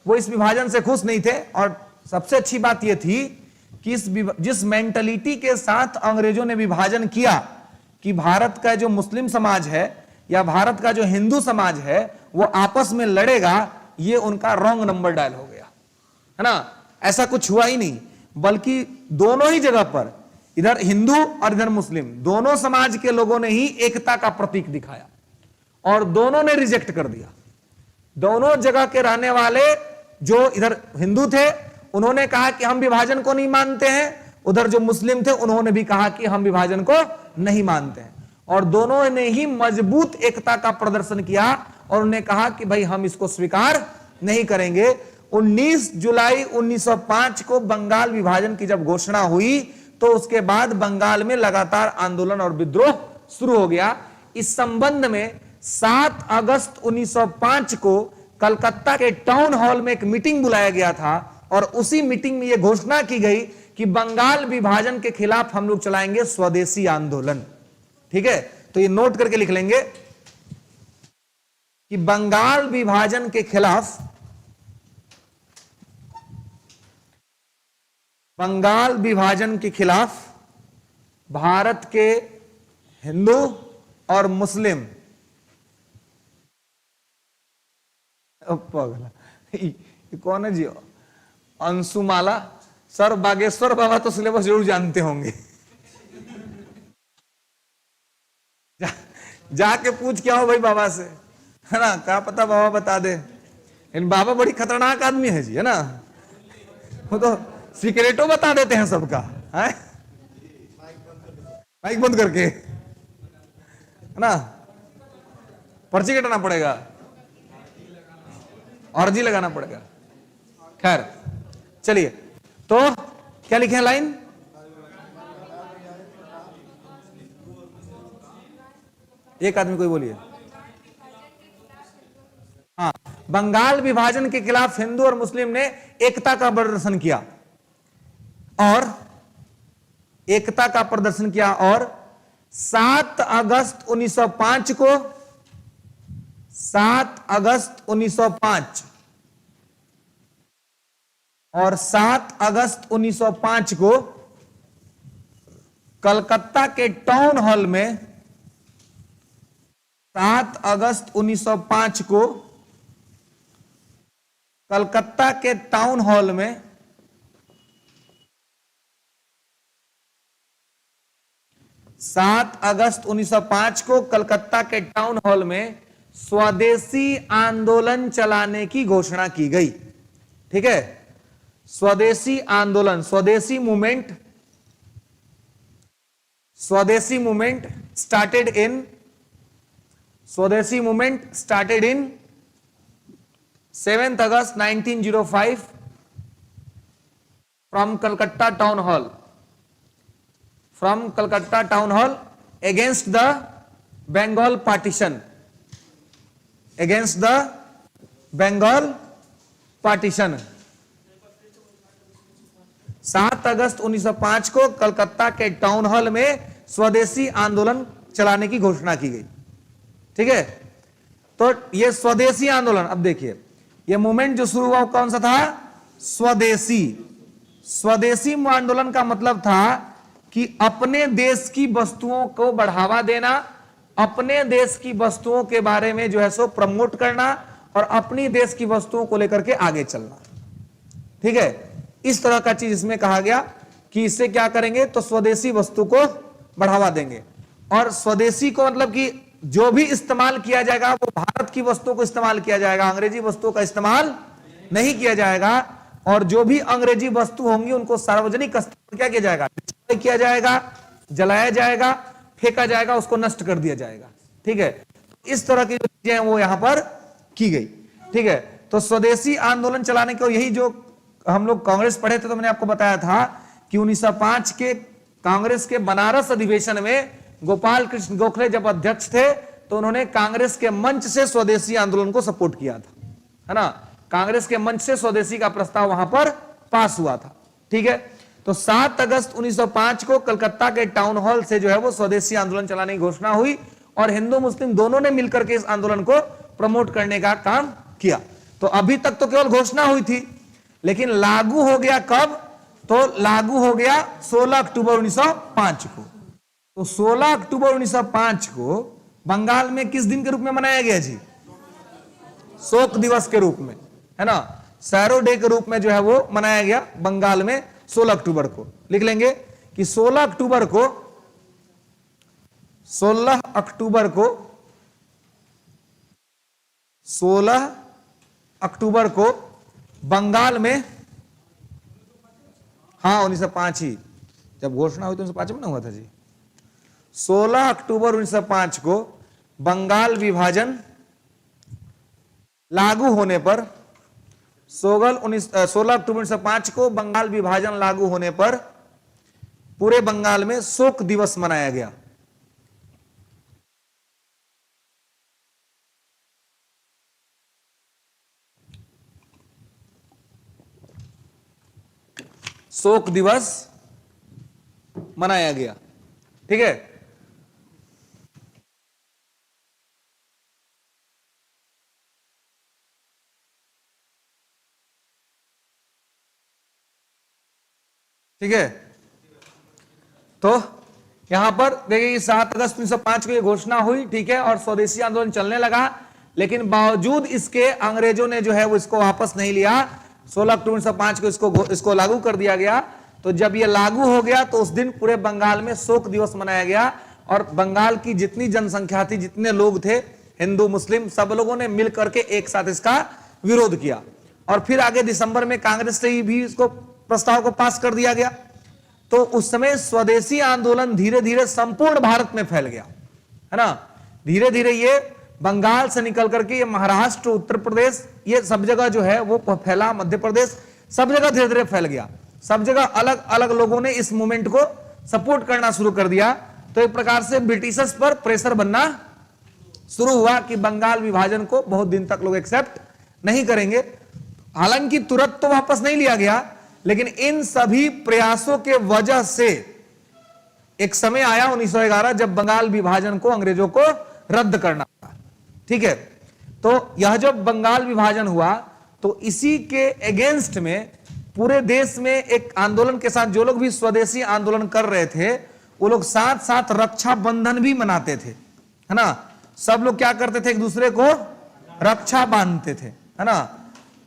वो इस विभाजन से खुश नहीं थे। और सबसे अच्छी बात यह थी कि जिस मेंटलिटी के साथ अंग्रेजों ने विभाजन किया कि भारत का जो मुस्लिम समाज है या भारत का जो हिंदू समाज है वो आपस में लड़ेगा, ये उनका रॉन्ग नंबर डायल हो गया, है ना। ऐसा कुछ हुआ ही नहीं, बल्कि दोनों ही जगह पर, इधर हिंदू और इधर मुस्लिम, दोनों समाज के लोगों ने ही एकता का प्रतीक दिखाया और दोनों ने रिजेक्ट कर दिया। दोनों जगह के रहने वाले जो इधर हिंदू थे उन्होंने कहा कि हम विभाजन को नहीं मानते हैं, उधर जो मुस्लिम थे उन्होंने भी कहा कि हम विभाजन को नहीं मानते हैं, और दोनों ने ही मजबूत एकता का प्रदर्शन किया और उन्होंने कहा कि भाई हम इसको स्वीकार नहीं करेंगे। 19 जुलाई 1905 को बंगाल विभाजन की जब घोषणा हुई तो उसके बाद बंगाल में लगातार आंदोलन और विद्रोह शुरू हो गया। इस संबंध में 7 अगस्त 1905 को कलकत्ता के टाउन हॉल में एक मीटिंग बुलाया गया था और उसी मीटिंग में यह घोषणा की गई कि बंगाल विभाजन के खिलाफ हम लोग चलाएंगे स्वदेशी आंदोलन, ठीक है। तो ये नोट करके लिख लेंगे कि बंगाल विभाजन के खिलाफ, बंगाल विभाजन के खिलाफ भारत के हिंदू और मुस्लिम, कौन है जी, अंशुमाला सर, बागेश्वर बाबा तो सिलेबस जरूर जानते होंगे, जाके पूछ क्या हो भाई बाबा से, है ना, क्या पता बाबा बता दे। इन बाबा बड़ी खतरनाक आदमी है जी, है ना, वो तो सीक्रेटो बता देते हैं सबका, है माइक बंद करके, है ना, पर्ची कटाना पड़ेगा, अर्जी लगाना पड़ेगा। खैर चलिए, तो क्या लिखे हैं लाइन? एक आदमी कोई बोलिए। हाँ, बंगाल विभाजन के खिलाफ हिंदू और मुस्लिम ने एकता का प्रदर्शन किया और 7 अगस्त 1905 को 7 अगस्त 1905 और 7 अगस्त 1905 को कलकत्ता के टाउन हॉल में 7 अगस्त 1905 को कलकत्ता के टाउन हॉल में 7 अगस्त 1905 को कलकत्ता के टाउन हॉल में स्वदेशी आंदोलन चलाने की घोषणा की गई। ठीक है, स्वदेशी आंदोलन, स्वदेशी movement started in 7th August 1905 from Calcutta Town Hall against the Bengal partition, 7 अगस्त 1905 को कलकत्ता के टाउन हॉल में स्वदेशी आंदोलन चलाने की घोषणा की गई। ठीक है, तो ये स्वदेशी आंदोलन, अब देखिए ये मूवमेंट जो शुरू हुआ कौन सा था? स्वदेशी आंदोलन का मतलब था कि अपने देश की वस्तुओं को बढ़ावा देना, अपने देश की वस्तुओं के बारे में जो है सो प्रमोट करना और अपनी देश की वस्तुओं को लेकर के आगे चलना। ठीक है, इस तरह का चीज इसमें कहा गया कि इससे क्या करेंगे, तो स्वदेशी वस्तु को बढ़ावा देंगे। और स्वदेशी को मतलब कि जो भी इस्तेमाल किया जाएगा वो भारत की वस्तुओं को इस्तेमाल किया जाएगा, अंग्रेजी वस्तुओं का इस्तेमाल नहीं किया जाएगा। और जो भी अंग्रेजी वस्तु होंगी उनको सार्वजनिक स्तर पर क्या किया जाएगा? डिस्ट्रॉय किया जाएगा, जलाया जाएगा, फेंका जाएगा, उसको नष्ट कर दिया जाएगा। ठीक है, इस तरह की चीजें वो यहां पर की गई। ठीक है, तो स्वदेशी आंदोलन चलाने को, यही जो हम लोग कांग्रेस पढ़े थे तो मैंने आपको बताया था कि 1905 के कांग्रेस के बनारस अधिवेशन में गोपाल कृष्ण गोखले जब अध्यक्ष थे तो उन्होंने कांग्रेस के मंच से स्वदेशी आंदोलन को सपोर्ट किया था, है ना, कांग्रेस के मंच से स्वदेशी का प्रस्ताव वहां पर पास हुआ था। ठीक है, तो 7 अगस्त 1905 को कलकत्ता के टाउन हॉल से जो है वो स्वदेशी आंदोलन चलाने की घोषणा हुई और हिंदू मुस्लिम दोनों ने मिलकर के इस आंदोलन को प्रमोट करने का काम किया। तो अभी तक तो केवल घोषणा हुई थी, लेकिन लागू हो गया कब? तो लागू हो गया 16 अक्टूबर 1905 को। तो 16 अक्टूबर 1905 को बंगाल में किस दिन के रूप में मनाया गया जी? शोक दिवस के रूप में, है ना, सैरो डे के रूप में जो है वो मनाया गया बंगाल में 16 अक्टूबर को। लिख लेंगे कि 16 अक्टूबर को बंगाल में, हाँ 1905 ही जब घोषणा हुई तो 1905 में ना हुआ था जी। 16 अक्टूबर 1905 को बंगाल विभाजन लागू होने पर, 16 अक्टूबर 1905 को बंगाल विभाजन लागू होने पर पूरे बंगाल में शोक दिवस मनाया गया। शोक दिवस मनाया गया। ठीक है, ठीक है, तो यहां पर देखिए 7 अगस्त 1905 को ये घोषणा हुई। ठीक है, और स्वदेशी आंदोलन चलने लगा, लेकिन बावजूद इसके अंग्रेजों ने जो है वो इसको वापस नहीं लिया। 16 अक्टूबर 1905 को इसको लागू कर दिया गया। तो जब ये लागू हो गया तो उस दिन पूरे बंगाल में शोक दिवस मनाया गया और बंगाल की जितनी जनसंख्या थी, जितने लोग थे, हिंदू मुस्लिम, सब लोगों ने मिलकर के एक साथ इसका विरोध किया। और फिर आगे दिसंबर में कांग्रेस से भी इसको प्रस्ताव को पास कर दिया गया। तो उस समय स्वदेशी आंदोलन धीरे धीरे संपूर्ण भारत में फैल गया, है ना। धीरे धीरे ये बंगाल से निकल करके ये महाराष्ट्र, उत्तर प्रदेश, ये सब जगह जो है वो फैला, मध्य प्रदेश, सब जगह धीरे धीरे फैल गया। सब जगह अलग अलग लोगों ने इस मूवमेंट को सपोर्ट करना शुरू कर दिया। तो एक प्रकार से ब्रिटिशर्स पर प्रेशर बनना शुरू हुआ कि बंगाल विभाजन को बहुत दिन तक लोग एक्सेप्ट नहीं करेंगे। हालांकि तुरंत तो वापस नहीं लिया गया, लेकिन इन सभी प्रयासों के वजह से एक समय आया 1911 जब बंगाल विभाजन को अंग्रेजों को रद्द करना था। ठीक है, तो यह जब बंगाल विभाजन हुआ तो इसी के अगेंस्ट में पूरे देश में एक आंदोलन के साथ जो लोग भी स्वदेशी आंदोलन कर रहे थे वो लोग साथ साथ रक्षाबंधन भी मनाते थे, है ना। सब लोग क्या करते थे, एक दूसरे को रक्षा बांधते थे, है ना।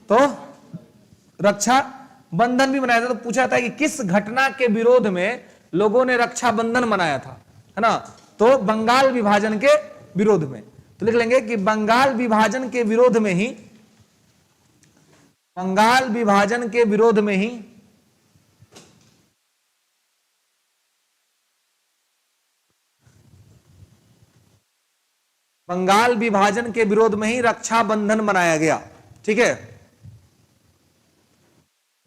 तो रक्षा बंधन भी मनाया था। तो पूछा था कि किस घटना के विरोध में लोगों ने रक्षाबंधन मनाया था, है ना। तो बंगाल विभाजन के विरोध में। तो लिख लेंगे कि बंगाल विभाजन के विरोध में ही, बंगाल विभाजन के विरोध में ही बंगाल विभाजन के विरोध में ही रक्षाबंधन मनाया गया। ठीक है,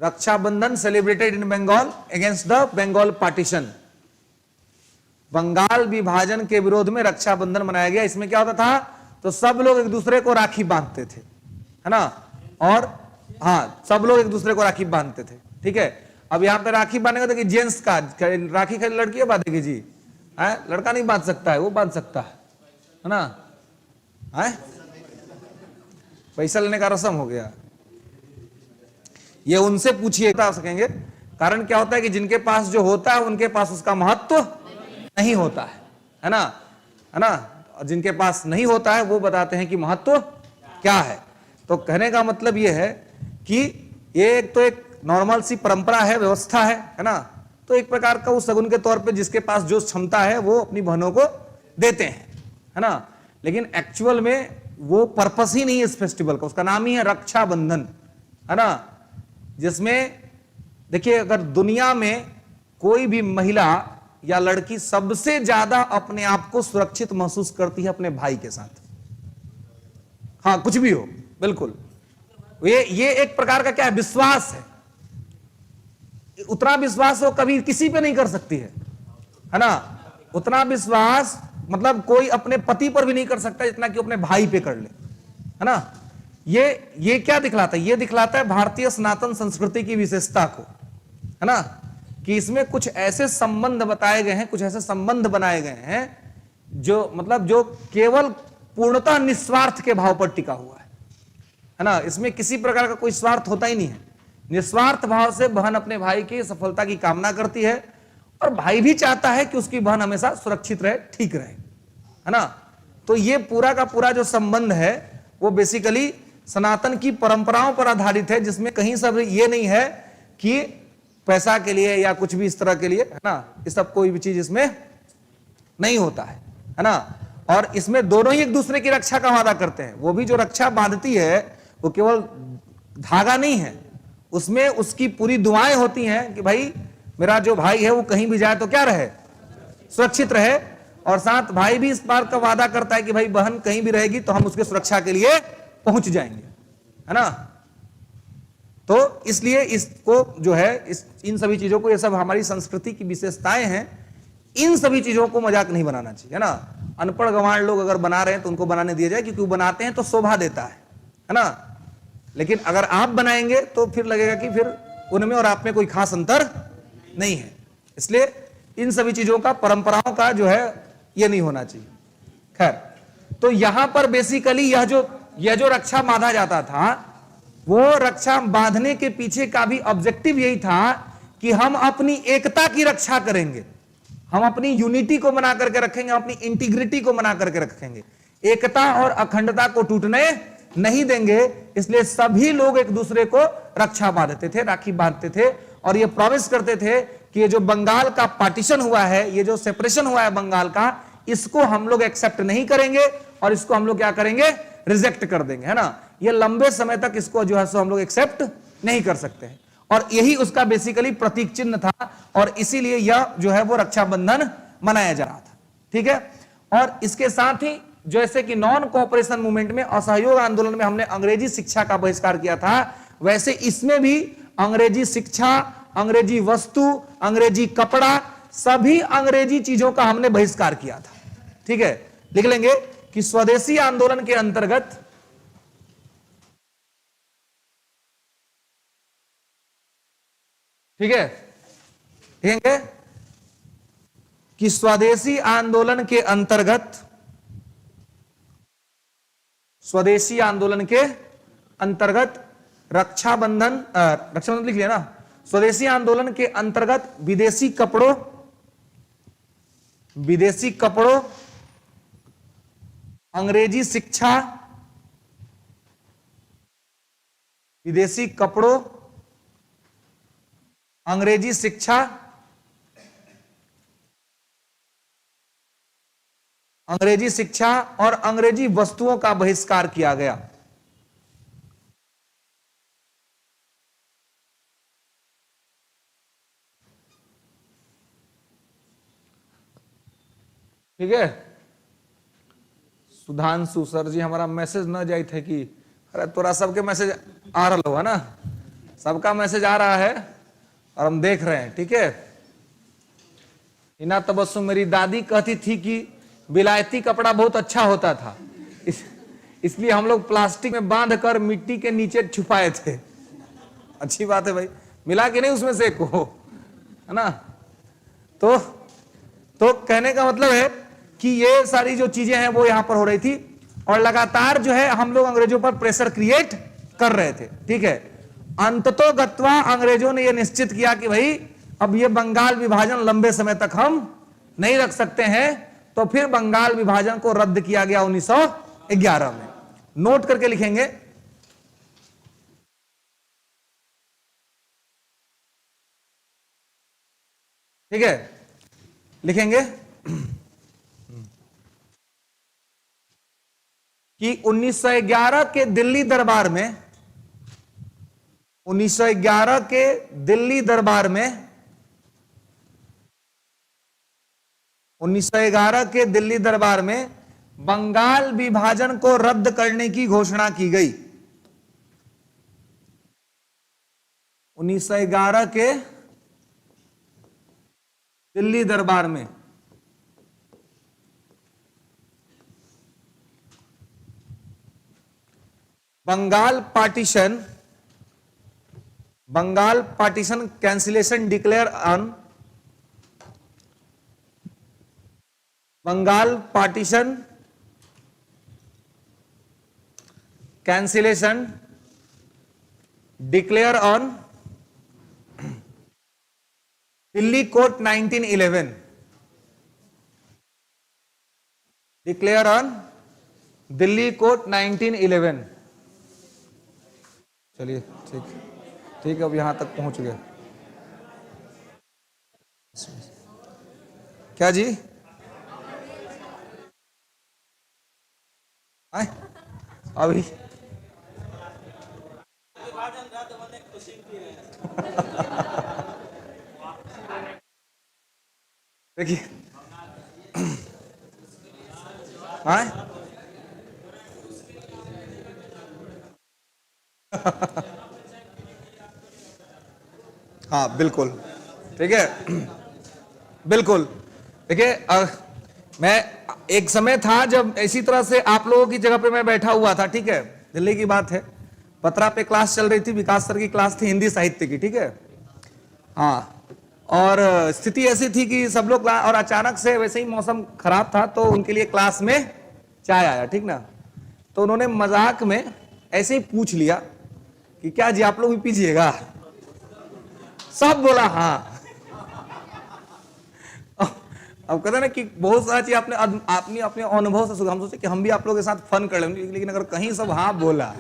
Rakshabandhan celebrated in Bengal against the Bengal partition. Bengal विभाजन के विरोध में रक्षाबंधन मनाया गया। इसमें क्या होता था, तो सब लोग एक दूसरे को राखी बांधते थे, है ना। और हाँ, सब लोग एक दूसरे को राखी बांधते थे। ठीक है, अब यहां पे राखी बांधेगा तो कि जेंट्स का राखी खाली लड़की बांधेगी जी, है, लड़का नहीं बांध सकता है, वो बांध सकता है ना। है, पैसा लेने का रस्म हो गया। ये उनसे पूछिए, बता सकेंगे। कारण क्या होता है कि जिनके पास जो होता है उनके पास उसका महत्व नहीं होता है ना, है ना। जिनके पास नहीं होता है वो बताते हैं कि महत्व क्या है। तो कहने का मतलब ये है कि ये एक तो एक नॉर्मल सी परंपरा है, व्यवस्था है ना। तो एक प्रकार का उस सगुन के तौर पे जिसके पास जो क्षमता है वो अपनी बहनों को देते हैं, है ना। लेकिन एक्चुअल में वो पर्पस ही नहीं है इस फेस्टिवल का, उसका नाम ही है रक्षाबंधन, है ना। जिसमें देखिए, अगर दुनिया में कोई भी महिला या लड़की सबसे ज्यादा अपने आप को सुरक्षित महसूस करती है अपने भाई के साथ, हाँ कुछ भी हो, बिल्कुल। ये एक प्रकार का क्या है, विश्वास है। उतना विश्वास वो कभी किसी पे नहीं कर सकती है ना। उतना विश्वास मतलब कोई अपने पति पर भी नहीं कर सकता जितना कि अपने भाई पे कर ले, है ना। ये क्या दिखलाता है, ये दिखलाता है भारतीय सनातन संस्कृति की विशेषता को, है ना। कि इसमें कुछ ऐसे संबंध बताए गए हैं, कुछ ऐसे संबंध बनाए गए हैं जो मतलब जो केवल पूर्णतः निस्वार्थ के भाव पर टिका हुआ है ना। इसमें किसी प्रकार का कोई स्वार्थ होता ही नहीं है। निस्वार्थ भाव से बहन अपने भाई की सफलता की कामना करती है और भाई भी चाहता है कि उसकी बहन हमेशा सुरक्षित रहे, ठीक रहे, है ना। तो ये पूरा का पूरा जो संबंध है वो बेसिकली सनातन की परंपराओं पर आधारित है, जिसमें कहीं सब ये नहीं है कि पैसा के लिए या कुछ भी इस तरह के लिए, है ना। इस सब कोई भी चीज इसमें नहीं होता है ना। और इसमें दोनों ही एक दूसरे की रक्षा का वादा करते हैं। वो भी जो रक्षा बांधती है वो केवल धागा नहीं है, उसमें उसकी पूरी दुआएं होती हैं कि भाई मेरा जो भाई है वो कहीं भी जाए तो क्या रहे, सुरक्षित रहे। और साथ भाई भी इस बात का वादा करता है कि भाई बहन कहीं भी रहेगी तो हम उसके सुरक्षा के लिए पहुंच जाएंगे, है ना। तो इसलिए इसको जो है इन सभी चीजों को, ये सब हमारी संस्कृति की विशेषताएं हैं, इन सभी चीजों को मजाक नहीं बनाना चाहिए, है ना। अनपढ़ गंवार लोग अगर बना रहे हैं तो उनको बनाने दिया जाए, क्योंकि वो बनाते हैं तो शोभा देता है ना। लेकिन अगर आप बनाएंगे तो फिर लगेगा कि फिर उनमें और आप में कोई खास अंतर नहीं है। इसलिए इन सभी चीजों का, परंपराओं का जो है ये नहीं होना चाहिए। खैर, तो यहां पर बेसिकली यह जो रक्षा बांधा जाता था, वो रक्षा बांधने के पीछे का भी ऑब्जेक्टिव यही था कि हम अपनी एकता की रक्षा करेंगे, हम अपनी यूनिटी को बना करके रखेंगे, अपनी इंटीग्रिटी को बना करके रखेंगे, एकता और अखंडता को टूटने नहीं देंगे। इसलिए सभी लोग एक दूसरे को रक्षा बांधते थे, राखी बांधते थे और ये प्रॉमिस करते थे कि ये जो बंगाल का पार्टीशन हुआ है, ये जो सेपरेशन हुआ है बंगाल का, इसको हम लोग एक्सेप्ट नहीं करेंगे और इसको हम लोग क्या करेंगे, रिजेक्ट कर देंगे, है ना। ये लंबे समय तक इसको जो है सो हम लोग एक्सेप्ट नहीं कर सकते हैं। और यही उसका बेसिकली प्रतीक चिन्ह था, और इसीलिए यह जो है वो रक्षाबंधन मनाया जा रहा था। ठीक है, और इसके साथ ही जैसे कि नॉन कोऑपरेशन मूवमेंट में, असहयोग आंदोलन में हमने अंग्रेजी शिक्षा का बहिष्कार किया था, वैसे इसमें भी अंग्रेजी शिक्षा, अंग्रेजी वस्तु, अंग्रेजी कपड़ा, सभी अंग्रेजी चीजों का हमने बहिष्कार किया था। ठीक है, लिख लेंगे कि स्वदेशी आंदोलन के अंतर्गत ठीक है, लिखेंगे कि स्वदेशी आंदोलन के अंतर्गत, स्वदेशी आंदोलन के अंतर्गत रक्षाबंधन लिख लिया ना, स्वदेशी आंदोलन के अंतर्गत विदेशी कपड़ों, अंग्रेजी शिक्षा, विदेशी कपड़ों, अंग्रेजी शिक्षा, अंग्रेजी शिक्षा और अंग्रेजी वस्तुओं का बहिष्कार किया गया। ठीक है, सुधांशु सर जी, हमारा मैसेज न जाए थे कि अरे तोरा सबके मैसेज आ रहा हो, है ना, सबका मैसेज आ रहा है और हम देख रहे हैं। ठीक है, इना तबस्सुम, मेरी दादी कहती थी कि विलायती कपड़ा बहुत अच्छा होता था, इसलिए हम लोग प्लास्टिक में बांध कर मिट्टी के नीचे छुपाए थे। अच्छी बात है भाई, मिला कि नहीं उसमें से को, है ना। तो कहने का मतलब है कि ये सारी जो चीजें हैं वो यहां पर हो रही थी, और लगातार जो है हम लोग अंग्रेजों पर प्रेशर क्रिएट कर रहे थे। ठीक है, अंततोगत्वा अंग्रेजों ने यह निश्चित किया कि भाई अब ये बंगाल विभाजन लंबे समय तक हम नहीं रख सकते हैं, तो फिर बंगाल विभाजन को रद्द किया गया 1911 में। नोट करके लिखेंगे, ठीक है, लिखेंगे कि 1911 के दिल्ली दरबार में, 1911 के दिल्ली दरबार में, 1911 के दिल्ली दरबार में बंगाल विभाजन को रद्द करने की घोषणा की गई। 1911 के दिल्ली दरबार में Bengal partition cancellation declare on, Bengal partition cancellation declare on Delhi court 1911, declare on Delhi court 1911। चलिए ठीक है, अब यहां तक पहुंच गए। क्या जी, आए अभी देखिए, हाँ बिल्कुल, ठीक है, बिल्कुल। देखिए, मैं एक समय था जब इसी तरह से आप लोगों की जगह पे मैं बैठा हुआ था। ठीक है, दिल्ली की बात है, पतरा पे क्लास चल रही थी, विकास सर की क्लास थी हिंदी साहित्य की। ठीक है, हाँ, और स्थिति ऐसी थी कि सब लोग, और अचानक से वैसे ही मौसम खराब था तो उनके लिए क्लास में चाय आया, ठीक ना। तो उन्होंने मजाक में ऐसे ही पूछ लिया कि क्या जी आप लोग भी पीजिएगा। सब बोला हाँ। अब कहते ना कि बहुत सारा चीज आपने अपने अनुभव से हम सोचे कि हम भी आप लोगों के साथ फन कर लेंगे, लेकिन अगर कहीं सब हाँ बोला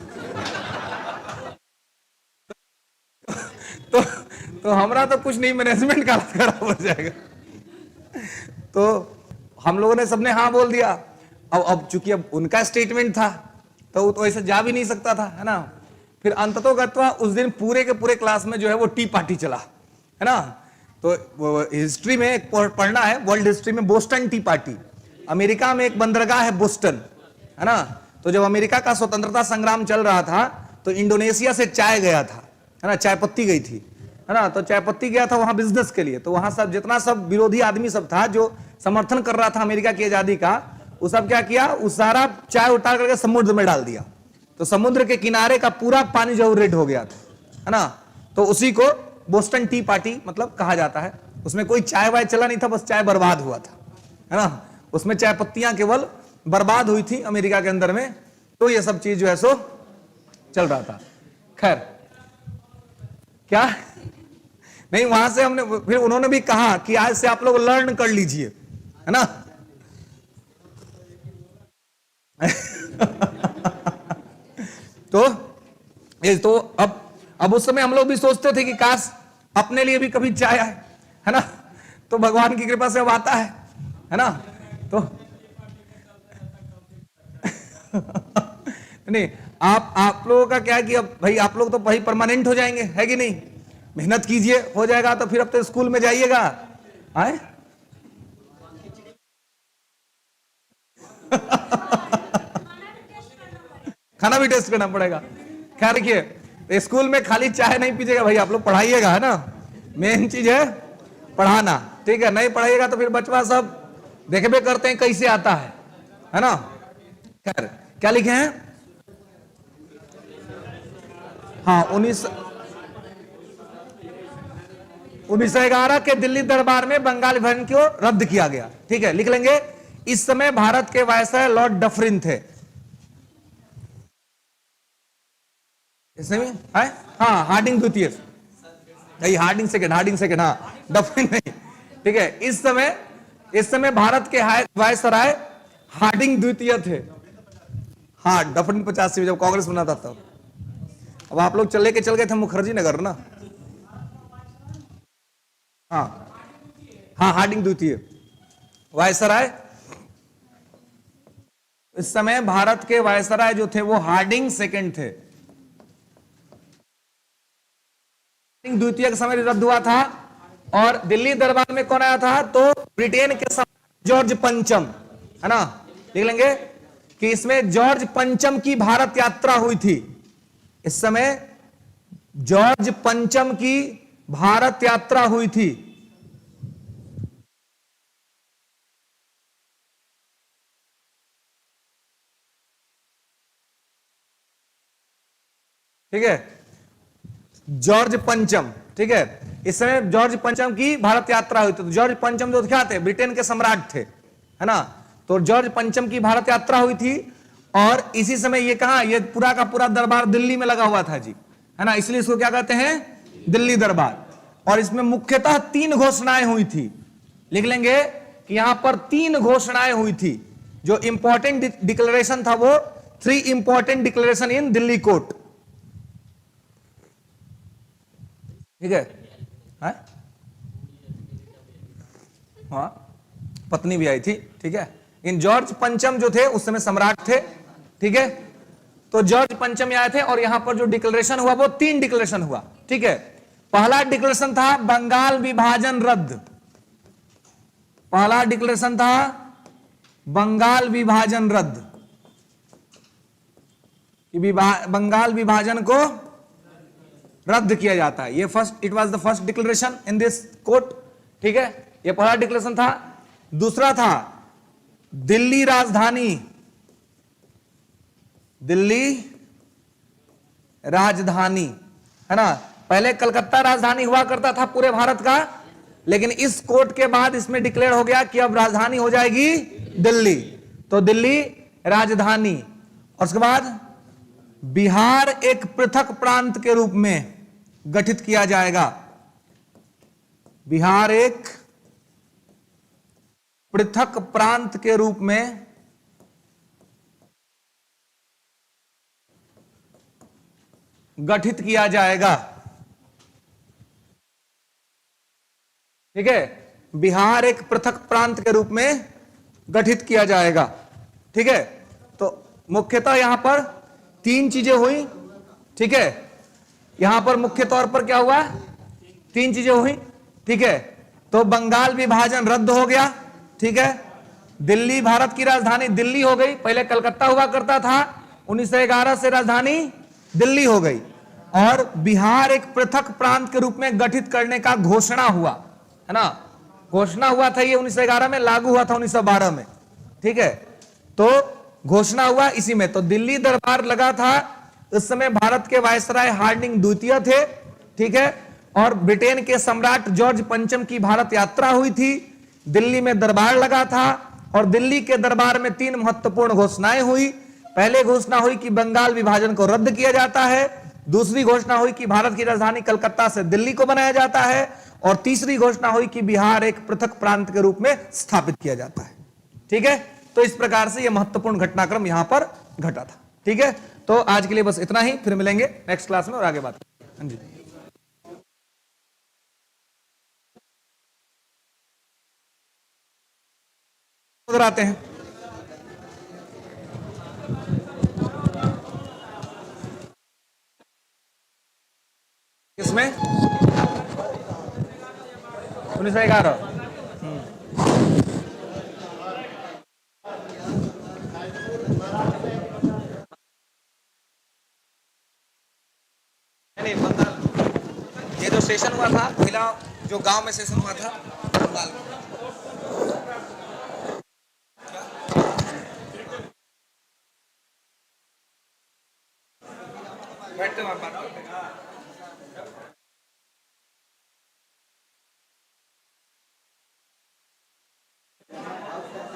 तो हमारा तो कुछ नहीं, मैनेजमेंट का खराब हो जाएगा। तो हम लोगों ने सबने हाँ बोल दिया। अब चूंकि अब उनका स्टेटमेंट था तो ऐसे जा भी नहीं सकता था, है ना। फिर अंततोगत्वा उस दिन पूरे के पूरे क्लास में जो है वो टी पार्टी चला, है ना। तो हिस्ट्री में एक पढ़ना है, वर्ल्ड हिस्ट्री में बोस्टन टी पार्टी। अमेरिका में एक बंदरगाह है बोस्टन, है ना। तो जब अमेरिका का स्वतंत्रता संग्राम चल रहा था तो इंडोनेशिया से चाय गया था, है ना, चाय पत्ती गई थी, है ना। तो चाय पत्ती गया था वहां बिजनेस के लिए। तो वहां सब जितना सब विरोधी आदमी सब था जो समर्थन कर रहा था अमेरिका की आजादी का, वो सब क्या किया, उस सारा चाय उतार करके समुद्र में डाल दिया। तो समुद्र के किनारे का पूरा पानी जो रेड हो गया था, है ना। तो उसी को बोस्टन टी पार्टी मतलब कहा जाता है। उसमें कोई चाय वाय चला नहीं था, बस चाय बर्बाद हुआ था, है ना। उसमें चाय पत्तियां केवल बर्बाद हुई थी अमेरिका के अंदर में। तो ये सब चीज जो है सो चल रहा था। खैर क्या नहीं, वहां से हमने फिर उन्होंने भी कहा कि आज से आप लोग लर्न कर लीजिए, है ना। तो अब उस समय हम लोग भी सोचते थे कि काश अपने लिए भी कभी चाय आए, है ना। तो भगवान की कृपा से अब आता है ना। तो नहीं, आप लोगों का क्या है कि अब भाई आप लोग तो भाई परमानेंट हो जाएंगे, है कि नहीं। मेहनत कीजिए, हो जाएगा तो फिर अब तो स्कूल में जाइएगा, आए। खाना भी टेस्ट करना पड़ेगा। खैर देखिए, स्कूल में खाली चाय नहीं पीजिएगा भाई, आप लोग पढ़ाइएगा, है ना। मेन चीज है पढ़ाना, ठीक है। नहीं पढ़ाइएगा तो फिर बचवा सब देखबे करते हैं कैसे आता है ना। खैर क्या लिखे हैं, हाँ 1911 के दिल्ली दरबार में बंगाल विभाजन को रद्द किया गया, ठीक है। लिख लेंगे, इस समय भारत के वायसराय लॉर्ड डफरिन थे। इसमें है हाँ हार्डिंग द्वितीय, हार्डिंग सेकंड, हाँ डफरिन नहीं, ठीक है। इस समय भारत के वायसराय हार्डिंग द्वितीय थे। हाँ डफरिन 85 में जब कांग्रेस बना था तब। अब आप लोग चल गए थे मुखर्जी नगर ना। हाँ हार्डिंग द्वितीय वायसराय। इस समय भारत के वायसराय जो थे वो हार्डिंग सेकंड थे। द्वितीय के समय रद्द हुआ था। और दिल्ली दरबार में कौन आया था, तो ब्रिटेन के सम्राट जॉर्ज पंचम, है ना। लिख लेंगे कि इसमें जॉर्ज पंचम की भारत यात्रा हुई थी। इस समय जॉर्ज पंचम की भारत यात्रा हुई थी। ठीक है, जॉर्ज पंचम, ठीक है। इस समय जॉर्ज पंचम की भारत यात्रा हुई थी। तो जॉर्ज पंचम जो क्या थे, ब्रिटेन के सम्राट थे, है ना। तो जॉर्ज पंचम की भारत यात्रा हुई थी। और इसी समय ये कहा, ये पूरा का पूरा दरबार दिल्ली में लगा हुआ था जी, है ना। इसलिए इसको क्या कहते हैं, दिल्ली दरबार। और इसमें मुख्यतः 3 घोषणाएं हुई थी। लिख लेंगे कि यहां पर 3 घोषणाएं हुई थी। जो इंपॉर्टेंट डिक्लेरेशन था वो 3 इंपॉर्टेंट डिक्लेरेशन इन दिल्ली कोर्ट, ठीक है। हाँ पत्नी भी आई थी, ठीक है। इन जॉर्ज पंचम जो थे उस समय सम्राट थे, ठीक है। तो जॉर्ज पंचम आए थे और यहां पर जो डिक्लेरेशन हुआ वो 3 डिक्लेरेशन हुआ, ठीक है। पहला डिक्लेरेशन था बंगाल विभाजन रद्द। पहला डिक्लेरेशन था बंगाल विभाजन रद्द, बंगाल विभाजन को रद्द किया जाता है। ये it was the first declaration in this court, ठीक है। ये पहला डिक्लेरेशन था। दूसरा था दिल्ली राजधानी, दिल्ली राजधानी, है ना। पहले कलकत्ता राजधानी हुआ करता था पूरे भारत का, लेकिन इस कोर्ट के बाद इसमें डिक्लेयर हो गया कि अब राजधानी हो जाएगी दिल्ली। तो दिल्ली राजधानी। और उसके बाद बिहार एक पृथक प्रांत के रूप में गठित किया जाएगा। बिहार एक पृथक प्रांत के रूप में गठित किया जाएगा, ठीक है। बिहार एक पृथक प्रांत के रूप में गठित किया जाएगा, ठीक है। तो मुख्यतः यहां पर 3 चीजें हुई। ठीक है, यहां पर मुख्य तौर पर क्या हुआ, तीन चीजें हुई। ठीक है, तो बंगाल विभाजन रद्द हो गया। ठीक है, दिल्ली, भारत की राजधानी दिल्ली हो गई, पहले कलकत्ता हुआ करता था, 1911 से राजधानी दिल्ली हो गई। और बिहार एक पृथक प्रांत के रूप में गठित करने का घोषणा हुआ, है ना, घोषणा हुआ था ये 1911 में, लागू हुआ था 1912 में। ठीक है, तो घोषणा हुआ इसी में। तो दिल्ली दरबार लगा था, उस समय भारत के वायसराय हार्डिंग द्वितीय थे। ठीक है, और ब्रिटेन के सम्राट जॉर्ज पंचम की भारत यात्रा हुई थी, दिल्ली में दरबार लगा था, और दिल्ली के दरबार में तीन महत्वपूर्ण घोषणाएं हुई। पहले घोषणा हुई कि बंगाल विभाजन को रद्द किया जाता है, दूसरी घोषणा हुई कि भारत की राजधानी कलकत्ता से दिल्ली को बनाया जाता है, और तीसरी घोषणा हुई कि बिहार एक पृथक प्रांत के रूप में स्थापित किया जाता है। ठीक है, तो इस प्रकार से यह महत्वपूर्ण घटनाक्रम यहां पर घटा था। ठीक है, तो आज के लिए बस इतना ही, फिर मिलेंगे नेक्स्ट क्लास में और आगे बात करेंगे। हाँ जी, उधर आते हैं। किसमें 1911, नहीं बंगाल, ये जो सेशन हुआ था पहला, जो गांव में सेशन हुआ था बंगाल में। बैठते हैं, बात